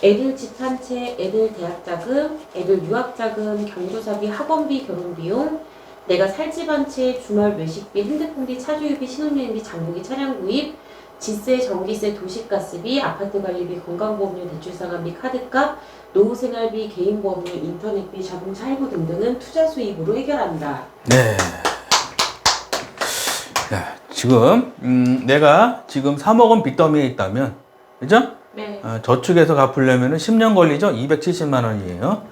애들 집 한 채, 애들 대학 자금, 애들 유학 자금, 경조사비, 학원비, 결혼비용, 내가 살 집 한 채, 주말 외식비, 핸드폰비, 차주유비, 신혼여행비, 장보기, 차량 구입, 지세, 전기세, 도시가스비, 아파트 관리비, 건강보험료, 대출상환비, 카드값, 노후생활비, 개인보험료, 인터넷비, 자동차 할부 등등은 투자 수입으로 해결한다. 네. 야, 지금 내가 지금 3억 원 빚더미에 있다면, 그죠? 네. 저축해서 갚으려면 10년 걸리죠? 270만 원이에요.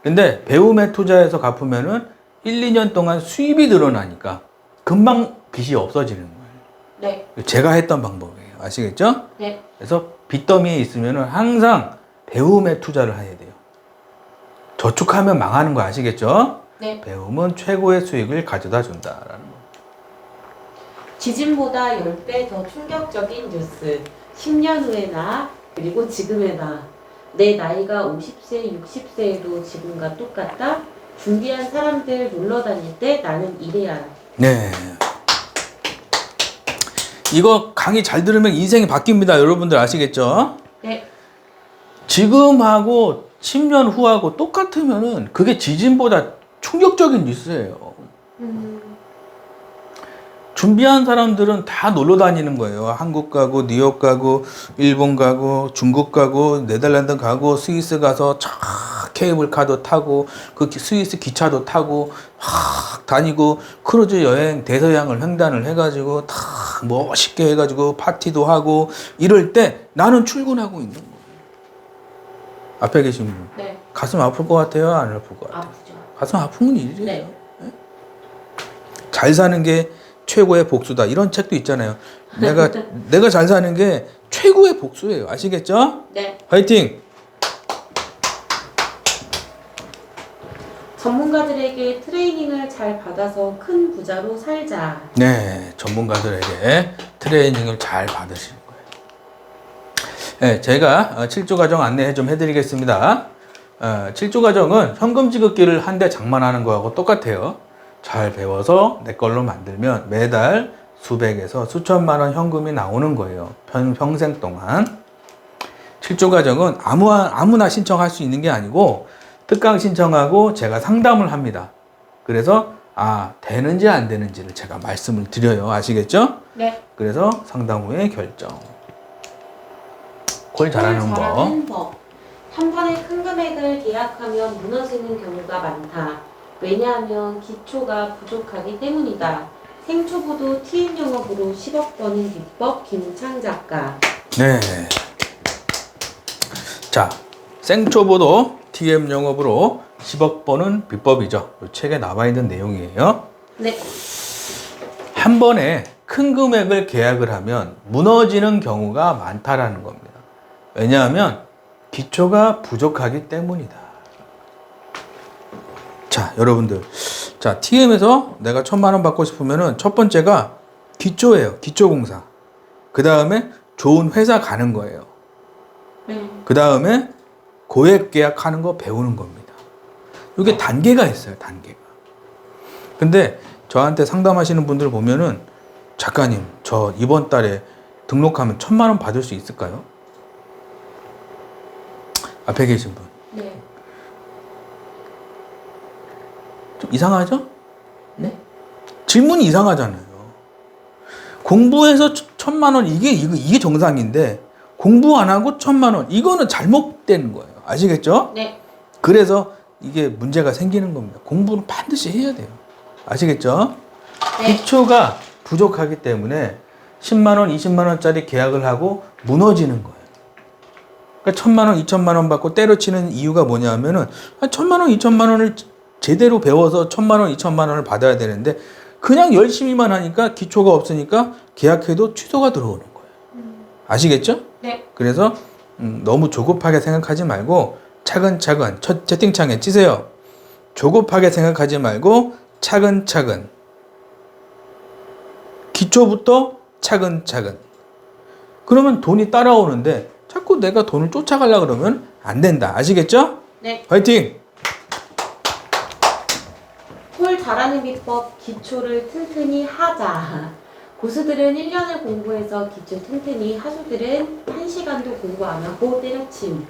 근데 배움에 투자해서 갚으면은 1, 2년 동안 수입이 늘어나니까 금방 빚이 없어지는 거예요. 네. 제가 했던 방법이에요. 아시겠죠? 네. 그래서 빚더미에 있으면은 항상 배움에 투자를 해야 돼요. 저축하면 망하는 거 아시겠죠? 네. 배움은 최고의 수익을 가져다 준다라는 거. 지진보다 10배 더 충격적인 뉴스. 10년 후의 나, 그리고 지금의 나. 내 나이가 50세, 60세에도 지금과 똑같다. 준비한 사람들 놀러 다닐 때 나는 이래야. 네. 이거 강의 잘 들으면 인생이 바뀝니다. 여러분들 아시겠죠? 네. 지금하고 10년 후하고 똑같으면은 그게 지진보다 충격적인 뉴스예요. 준비한 사람들은 다 놀러 다니는 거예요. 한국 가고, 뉴욕 가고, 일본 가고, 중국 가고, 네덜란드 가고, 스위스 가서 차 케이블카도 타고, 그 스위스 기차도 타고, 확 다니고, 크루즈 여행, 대서양을 횡단을 해가지고, 다 멋있게 해가지고, 파티도 하고, 이럴 때 나는 출근하고 있는 거예요. 앞에 계신 분. 네. 가슴 아플 것 같아요? 안 아플 것 같아요? 아프죠. 가슴 아픈 건 일이에요. 네. 잘 사는 게 최고의 복수다. 이런 책도 있잖아요. 내가 잘 사는 게 최고의 복수예요. 아시겠죠? 네. 화이팅! 전문가들에게 트레이닝을 잘 받아서 큰 부자로 살자. 네, 전문가들에게 트레이닝을 잘 받으실 거예요. 네, 제가 7조 가정 안내 좀 해드리겠습니다. 7조 가정은 현금 지급기를 한 대 장만하는 거하고 똑같아요. 잘 배워서 내 걸로 만들면 매달 수백에서 수천만 원 현금이 나오는 거예요. 평생 동안. 7조 가정은 아무나 신청할 수 있는 게 아니고 특강 신청하고 제가 상담을 합니다. 그래서 되는지 안 되는지를 제가 말씀을 드려요. 아시겠죠? 네. 그래서 상담 후에 결정. 콜 잘하는 법. 한 번에 큰 금액을 계약하면 무너지는 경우가 많다. 왜냐하면 기초가 부족하기 때문이다. 생초보도 TM 영업으로 10억 버는 비법 김창 작가. 네. 자, 생초보도 TM 영업으로 10억 버는 비법이죠. 이 책에 나와 있는 내용이에요. 네. 한 번에 큰 금액을 계약을 하면 무너지는 경우가 많다라는 겁니다. 왜냐하면 기초가 부족하기 때문이다. 자, 여러분들. 자, TM에서 내가 1000만 원 받고 싶으면은 첫 번째가 기초예요. 기초공사. 그 다음에 좋은 회사 가는 거예요. 그 다음에 고액 계약하는 거 배우는 겁니다. 이게 단계가 있어요. 단계가. 근데 저한테 상담하시는 분들 보면은 작가님, 저 이번 달에 등록하면 1000만 원 받을 수 있을까요? 앞에 계신 분. 네. 좀 이상하죠? 네. 질문이 이상하잖아요. 공부해서 1000만 원 이게 정상인데 공부 안 하고 1000만 원 이거는 잘못된 거예요. 아시겠죠? 네. 그래서 이게 문제가 생기는 겁니다. 공부는 반드시 해야 돼요. 아시겠죠? 네. 기초가 부족하기 때문에 10만 원, 20만 원짜리 계약을 하고 무너지는 거예요. 그러니까 1000만 원, 2000만 원 받고 때려치는 이유가 뭐냐면은 1000만 원, 2000만 원을 제대로 배워서 1000만 원, 2000만 원을 받아야 되는데 그냥 열심히만 하니까 기초가 없으니까 계약해도 취소가 들어오는 거예요. 아시겠죠? 네. 그래서 너무 조급하게 생각하지 말고 차근차근 채팅창에 찌세요. 조급하게 생각하지 말고 차근차근. 기초부터 차근차근. 그러면 돈이 따라오는데 자꾸 내가 돈을 쫓아가려고 그러면 안 된다. 아시겠죠? 네. 화이팅! 홀 잘하는 비법 기초를 튼튼히 하자. 고수들은 1년을 공부해서 기초 튼튼히, 하수들은 1시간도 공부 안 하고 때려침.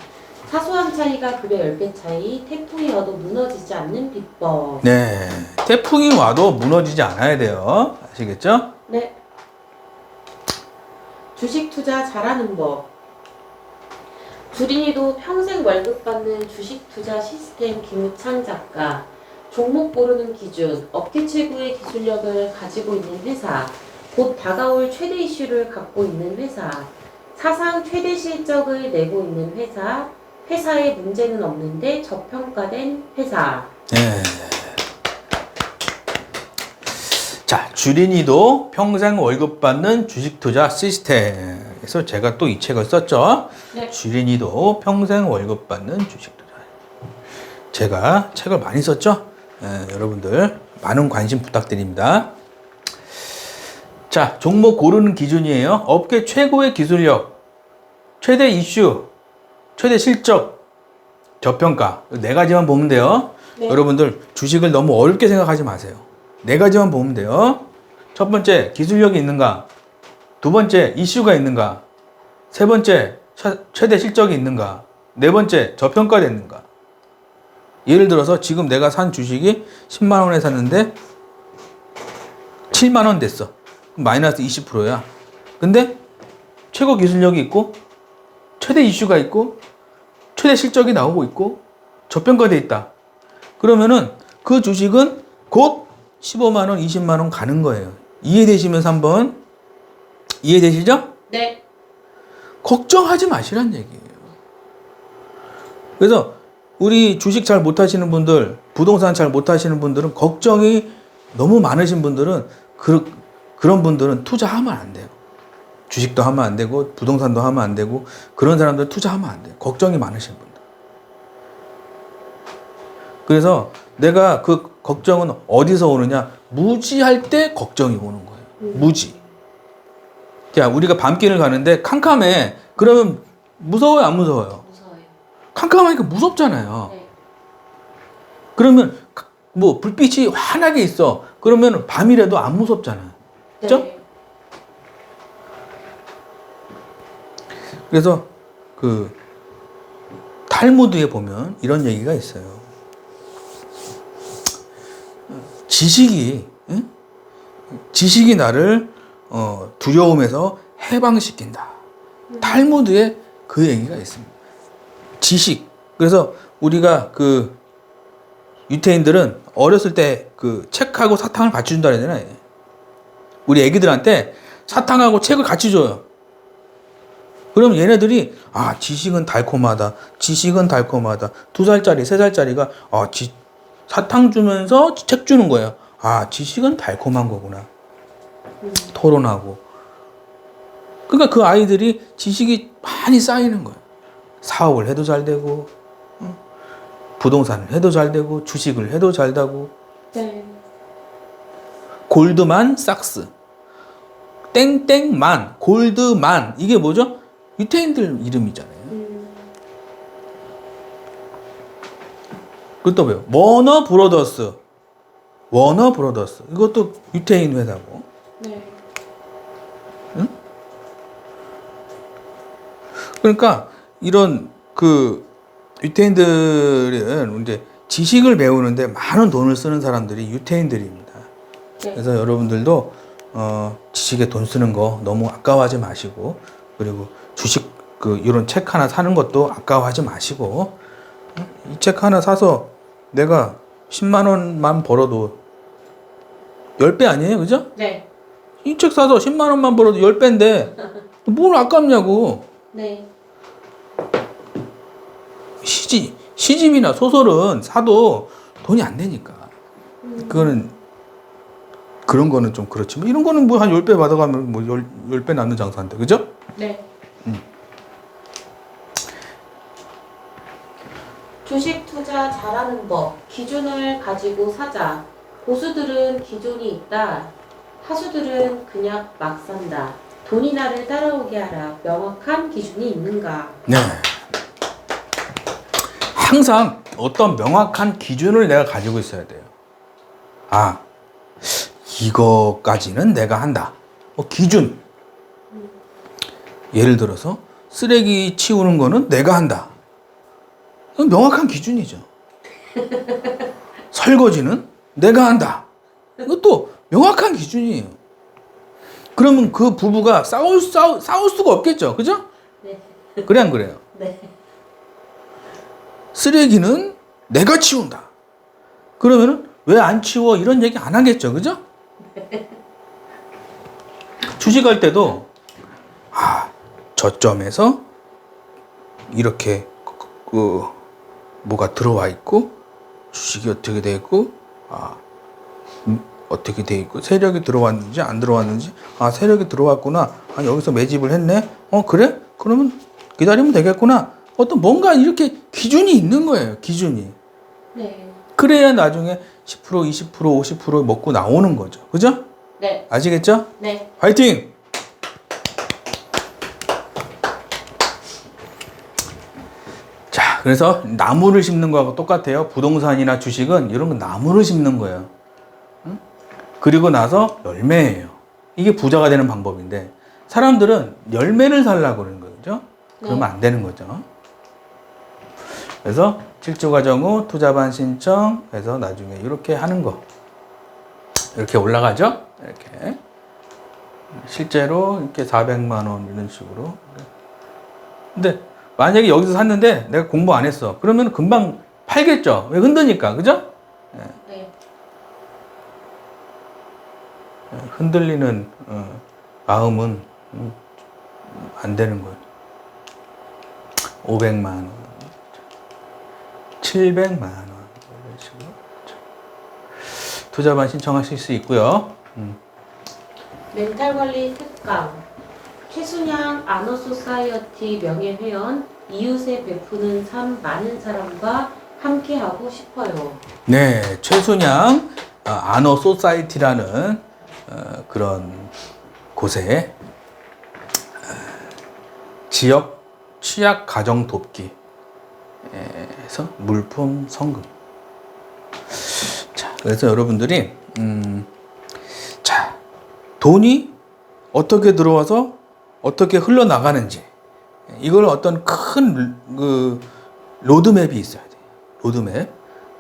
사소한 차이가 급여 10배 차이, 태풍이 와도 무너지지 않는 비법. 네. 태풍이 와도 무너지지 않아야 돼요. 아시겠죠? 네. 주식 투자 잘하는 법. 주린이도 평생 월급 받는 주식 투자 시스템 김우창 작가. 종목 고르는 기준, 업계 최고의 기술력을 가지고 있는 회사, 곧 다가올 최대 이슈를 갖고 있는 회사, 사상 최대 실적을 내고 있는 회사, 회사에 문제는 없는데 저평가된 회사. 네. 자, 주린이도 평생 월급 받는 주식 투자 시스템에서 제가 또 이 책을 썼죠. 네. 주린이도 평생 월급 받는 주식 투자. 제가 책을 많이 썼죠. 여러분들 많은 관심 부탁드립니다. 자, 종목 고르는 기준이에요. 업계 최고의 기술력, 최대 이슈, 최대 실적, 저평가. 네 가지만 보면 돼요. 네. 여러분들 주식을 너무 어렵게 생각하지 마세요. 네 가지만 보면 돼요. 첫 번째, 기술력이 있는가? 두 번째, 이슈가 있는가? 세 번째, 최대 실적이 있는가? 네 번째, 저평가됐는가? 예를 들어서 지금 내가 산 주식이 10만 원에 샀는데 7만 원 됐어. 마이너스 20%야. 근데 최고 기술력이 있고 최대 이슈가 있고 최대 실적이 나오고 있고 저평가돼 있다. 그러면은 그 주식은 곧 15만 원, 20만 원 가는 거예요. 이해되시면서 한번 이해되시죠? 네. 걱정하지 마시란 얘기예요. 그래서 우리 주식 잘 못하시는 분들, 부동산 잘 못하시는 분들은 걱정이 너무 많으신 분들은 그런 분들은 투자하면 안 돼요. 주식도 하면 안 되고 부동산도 하면 안 되고 그런 사람들 투자하면 안 돼요. 걱정이 많으신 분들. 그래서 내가 그 걱정은 어디서 오느냐? 무지할 때 걱정이 오는 거예요. 무지. 자, 우리가 밤길을 가는데 캄캄해. 그러면 무서워요, 안 무서워요? 무서워요. 캄캄하니까 무섭잖아요. 네. 그러면 뭐 불빛이 환하게 있어. 그러면 밤이라도 안 무섭잖아요. 그죠? 네. 그래서 그 탈무드에 보면 이런 얘기가 있어요. 지식이 응? 지식이 나를 두려움에서 해방시킨다. 탈무드에 그 얘기가 있습니다. 지식. 그래서 우리가 그 유태인들은 어렸을 때 그 책하고 사탕을 같이 준다 그러잖아요. 우리 애기들한테 사탕하고 책을 같이 줘요. 그럼 얘네들이 지식은 달콤하다. 지식은 달콤하다. 2살짜리, 3살짜리가 사탕 주면서 책 주는 거예요. 지식은 달콤한 거구나. 토론하고. 그러니까 그 아이들이 지식이 많이 쌓이는 거예요. 사업을 해도 잘 되고, 부동산을 해도 잘 되고, 주식을 해도 잘 되고. 네. 골드만 삭스. 땡땡만, 골드만. 이게 뭐죠? 유태인들 이름이잖아요. 그것도 왜요? 워너 브로더스. 워너 브로더스. 이것도 유태인 회사고. 네. 응? 그러니까 이런 그 유태인들은 이제 지식을 배우는데 많은 돈을 쓰는 사람들이 유태인들입니다. 네. 그래서 여러분들도 지식에 돈 쓰는 거 너무 아까워하지 마시고, 그리고 주식 이런 책 하나 사는 것도 아까워하지 마시고, 이 책 하나 사서 내가 10만 원만 벌어도 10배 아니에요? 그죠? 네. 이 책 사서 10만 원만 벌어도 10배인데 뭘 아깝냐고. 네. 시집이나 소설은 사도 돈이 안 되니까. 그거는 그런 거는 좀 그렇지만 이런 거는 뭐 한 10배 받아가면 뭐 10배 남는 장사인데. 그죠? 네. 주식 투자 잘하는 법, 기준을 가지고 사자. 고수들은 기준이 있다. 하수들은 그냥 막 산다. 돈이 나를 따라오게 하라. 명확한 기준이 있는가? 네. 항상 어떤 명확한 기준을 내가 가지고 있어야 돼요. 아, 이거까지는 내가 한다. 기준. 예를 들어서 쓰레기 치우는 거는 내가 한다. 그건 명확한 기준이죠. 설거지는 내가 한다. 이것도 명확한 기준이에요. 그러면 그 부부가 싸울 수가 없겠죠. 그죠? 네. 그래, 안 그래요? 네. 쓰레기는 내가 치운다. 그러면은 왜 안 치워? 이런 얘기 안 하겠죠. 그죠? 주식할 때도, 저점에서 이렇게, 뭐가 들어와 있고, 주식이 어떻게 돼 있고, 어떻게 돼 있고, 세력이 들어왔는지 안 들어왔는지, 세력이 들어왔구나. 여기서 매집을 했네. 그래? 그러면 기다리면 되겠구나. 어떤 뭔가 이렇게 기준이 있는 거예요. 기준이. 네. 그래야 나중에 10%, 20%, 50% 먹고 나오는 거죠. 그죠? 네. 아시겠죠? 네. 화이팅! 자, 그래서 나무를 심는 거하고 똑같아요. 부동산이나 주식은 이런 건 나무를 심는 거예요. 응? 그리고 나서 열매예요. 이게 부자가 되는 방법인데 사람들은 열매를 살려고 그러는 거죠. 그러면 안 되는 거죠. 그래서 7주 과정 후 투자반 신청 해서 나중에 이렇게 하는 거. 이렇게 올라가죠. 이렇게. 실제로 이렇게 400만 원 이런 식으로. 근데 만약에 여기서 샀는데 내가 공부 안 했어. 그러면 금방 팔겠죠. 왜 흔드니까. 그죠? 네. 흔들리는 마음은 안 되는 거예요. 500만 원, 700만 원 이런 식으로 투자반 신청하실 수 있고요. 멘탈 관리 특강. 최순양 아너소사이어티 명예회원. 이웃에 베푸는 삶 많은 사람과 함께하고 싶어요. 네, 최순양 아너 소사이티라는 그런 곳에 지역 취약 가정 돕기에서 물품 성금. 자, 그래서 여러분들이 자, 돈이 어떻게 들어와서 어떻게 흘러나가는지 이걸 어떤 큰 로드맵이 있어야 돼요. 로드맵.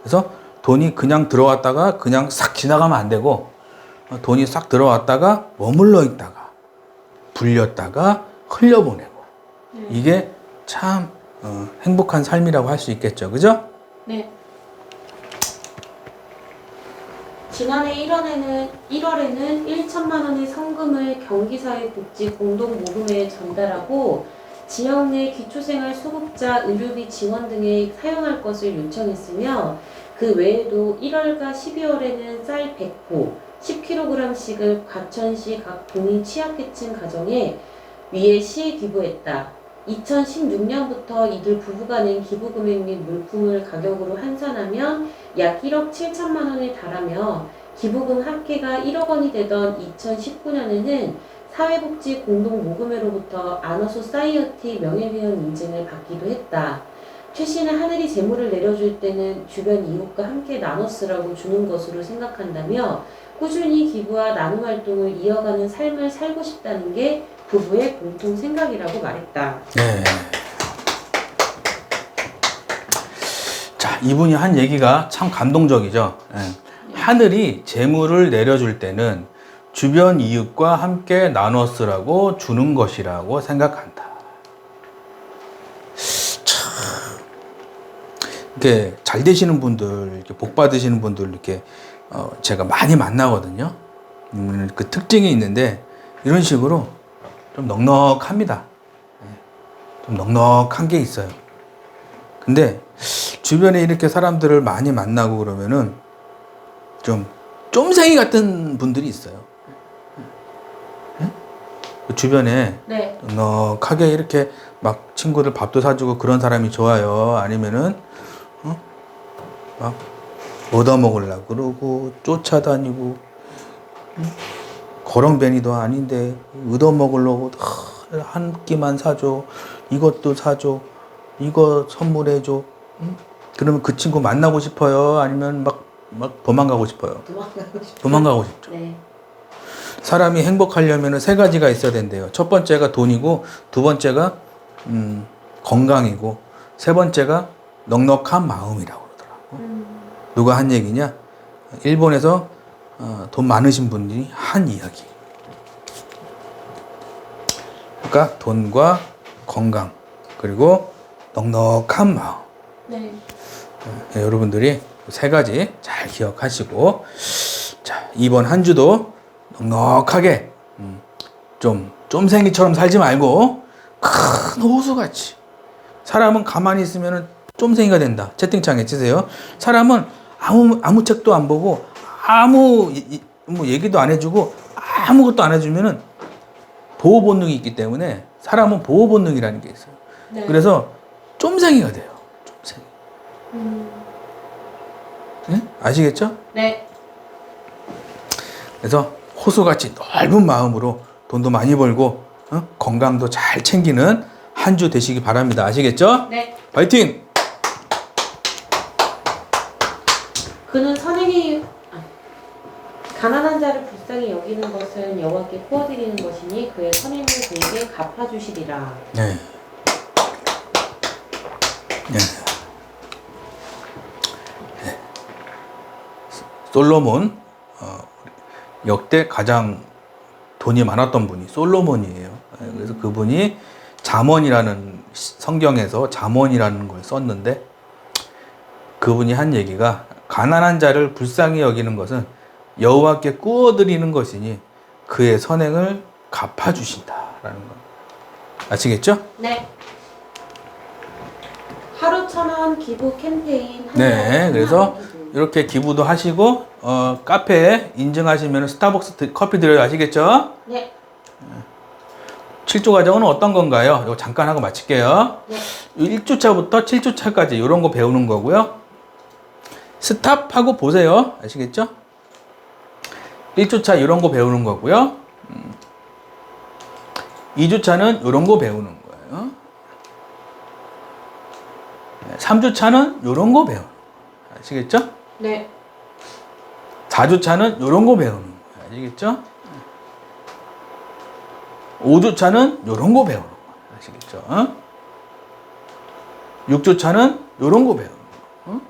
그래서 돈이 그냥 들어왔다가 그냥 싹 지나가면 안 되고 돈이 싹 들어왔다가 머물러 있다가 불렸다가 흘려보내고 이게 참 행복한 삶이라고 할 수 있겠죠. 그죠? 네. 지난해 1월에는 1천만 원의 성금을 경기사회복지 공동모금회에 전달하고 지역 내 기초생활 수급자 의료비 지원 등에 사용할 것을 요청했으며 그 외에도 1월과 12월에는 쌀 100포, 10kg씩을 과천시 각 동인 취약계층 가정에 위에 시에 기부했다. 2016년부터 이들 부부가 낸 기부금액 및 물품을 가격으로 환산하면 약 1억 7천만 원에 달하며 기부금 합계가 1억 원이 되던 2019년에는 사회복지 공동모금회로부터 아너소사이어티 명예회원 인증을 받기도 했다. 최 씨는 하늘이 재물을 내려줄 때는 주변 이웃과 함께 나눠 쓰라고 주는 것으로 생각한다며 꾸준히 기부와 나눔 활동을 이어가는 삶을 살고 싶다는 게 부부의 공통 생각이라고 말했다. 네. 자, 이분이 한 얘기가 참 감동적이죠. 네. 하늘이 재물을 내려줄 때는 주변 이웃과 함께 나눠 쓰라고 주는 것이라고 생각한다. 참, 이렇게 잘 되시는 분들, 이렇게 복 받으시는 분들 이렇게 제가 많이 만나거든요. 그 특징이 있는데 이런 식으로 좀 넉넉합니다. 좀 넉넉한 게 있어요. 근데 주변에 이렇게 사람들을 많이 만나고 그러면은 좀 쫌생이 같은 분들이 있어요. 주변에 네. 넉넉하게 이렇게 막 친구들 밥도 사주고 그런 사람이 좋아요. 아니면은 막 얻어먹으려고 그러고 쫓아다니고 거렁뱅이도 아닌데 얻어먹으려고 한 끼만 사줘, 이것도 사줘, 이거 선물해줘. 그러면 그 친구 만나고 싶어요? 아니면 막 도망가고 싶어요? 도망가고 싶죠. 네. 사람이 행복하려면 세 가지가 있어야 된대요. 첫 번째가 돈이고, 두 번째가 건강이고, 세 번째가 넉넉한 마음이라고 그러더라고. 누가 한 얘기냐? 일본에서 돈 많으신 분들이 한 이야기. 그러니까 돈과 건강, 그리고 넉넉한 마음. 네. 네, 여러분들이 세 가지 잘 기억하시고, 자, 이번 한 주도 넉넉하게 좀 쫌생이처럼 살지 말고 큰 호수같이. 사람은 가만히 있으면 쫌생이가 된다. 채팅창에 치세요. 사람은 아무 책도 안 보고 뭐 얘기도 안 해주고 아무것도 안 해주면은 보호 본능이 있기 때문에 사람은 보호 본능이라는 게 있어요. 네. 그래서 쫌생이가 돼요. 쫌생이. 네? 아시겠죠? 네. 그래서 호수같이 넓은 마음으로 돈도 많이 벌고 건강도 잘 챙기는 한 주 되시기 바랍니다. 아시겠죠? 네. 파이팅! 그는 가난한 자를 불쌍히 여기는 것은 여호와께 구워드리는 것이니 그의 선행을 그에게 갚아주시리라. 네. 네. 네. 솔로몬 역대 가장 돈이 많았던 분이 솔로몬이에요. 그래서 그분이 잠언이라는 성경에서 잠언이라는 걸 썼는데 그분이 한 얘기가 가난한 자를 불쌍히 여기는 것은 여호와께 구워드리는 것이니 그의 선행을 갚아주신다라는 거. 아시겠죠? 네. 하루 1,000원 기부 캠페인. 네, 그래서 이렇게 기부도 하시고 카페에 인증하시면 스타벅스 커피 드려요. 아시겠죠? 네. 7조 과정은 어떤 건가요? 이거 잠깐 하고 마칠게요. 네. 1주차부터 7주차까지 이런 거 배우는 거고요. 스탑하고 보세요. 아시겠죠? 1주차 이런 거 배우는 거고요. 2주차는 이런 거 배우는 거예요. 3주차는 이런 거 배우는 거예요. 아시겠죠? 네. 4주차는 이런 거 배우는 거예요. 아시겠죠? 5주차는 이런 거 배우는 거예요. 아시겠죠? 6주차는 이런 거 배우는 거예요.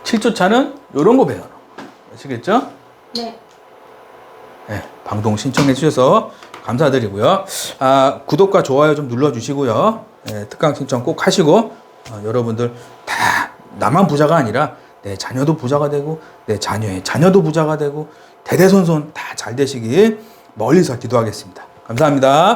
7주차는 이런 거 배우는 거예요. 아시겠죠? 네. 네, 방송 신청해 주셔서 감사드리고요. 구독과 좋아요 좀 눌러주시고요. 네, 특강 신청 꼭 하시고 여러분들 다 나만 부자가 아니라 내 자녀도 부자가 되고 내 자녀의 자녀도 부자가 되고 대대손손 다 잘 되시길 멀리서 기도하겠습니다. 감사합니다.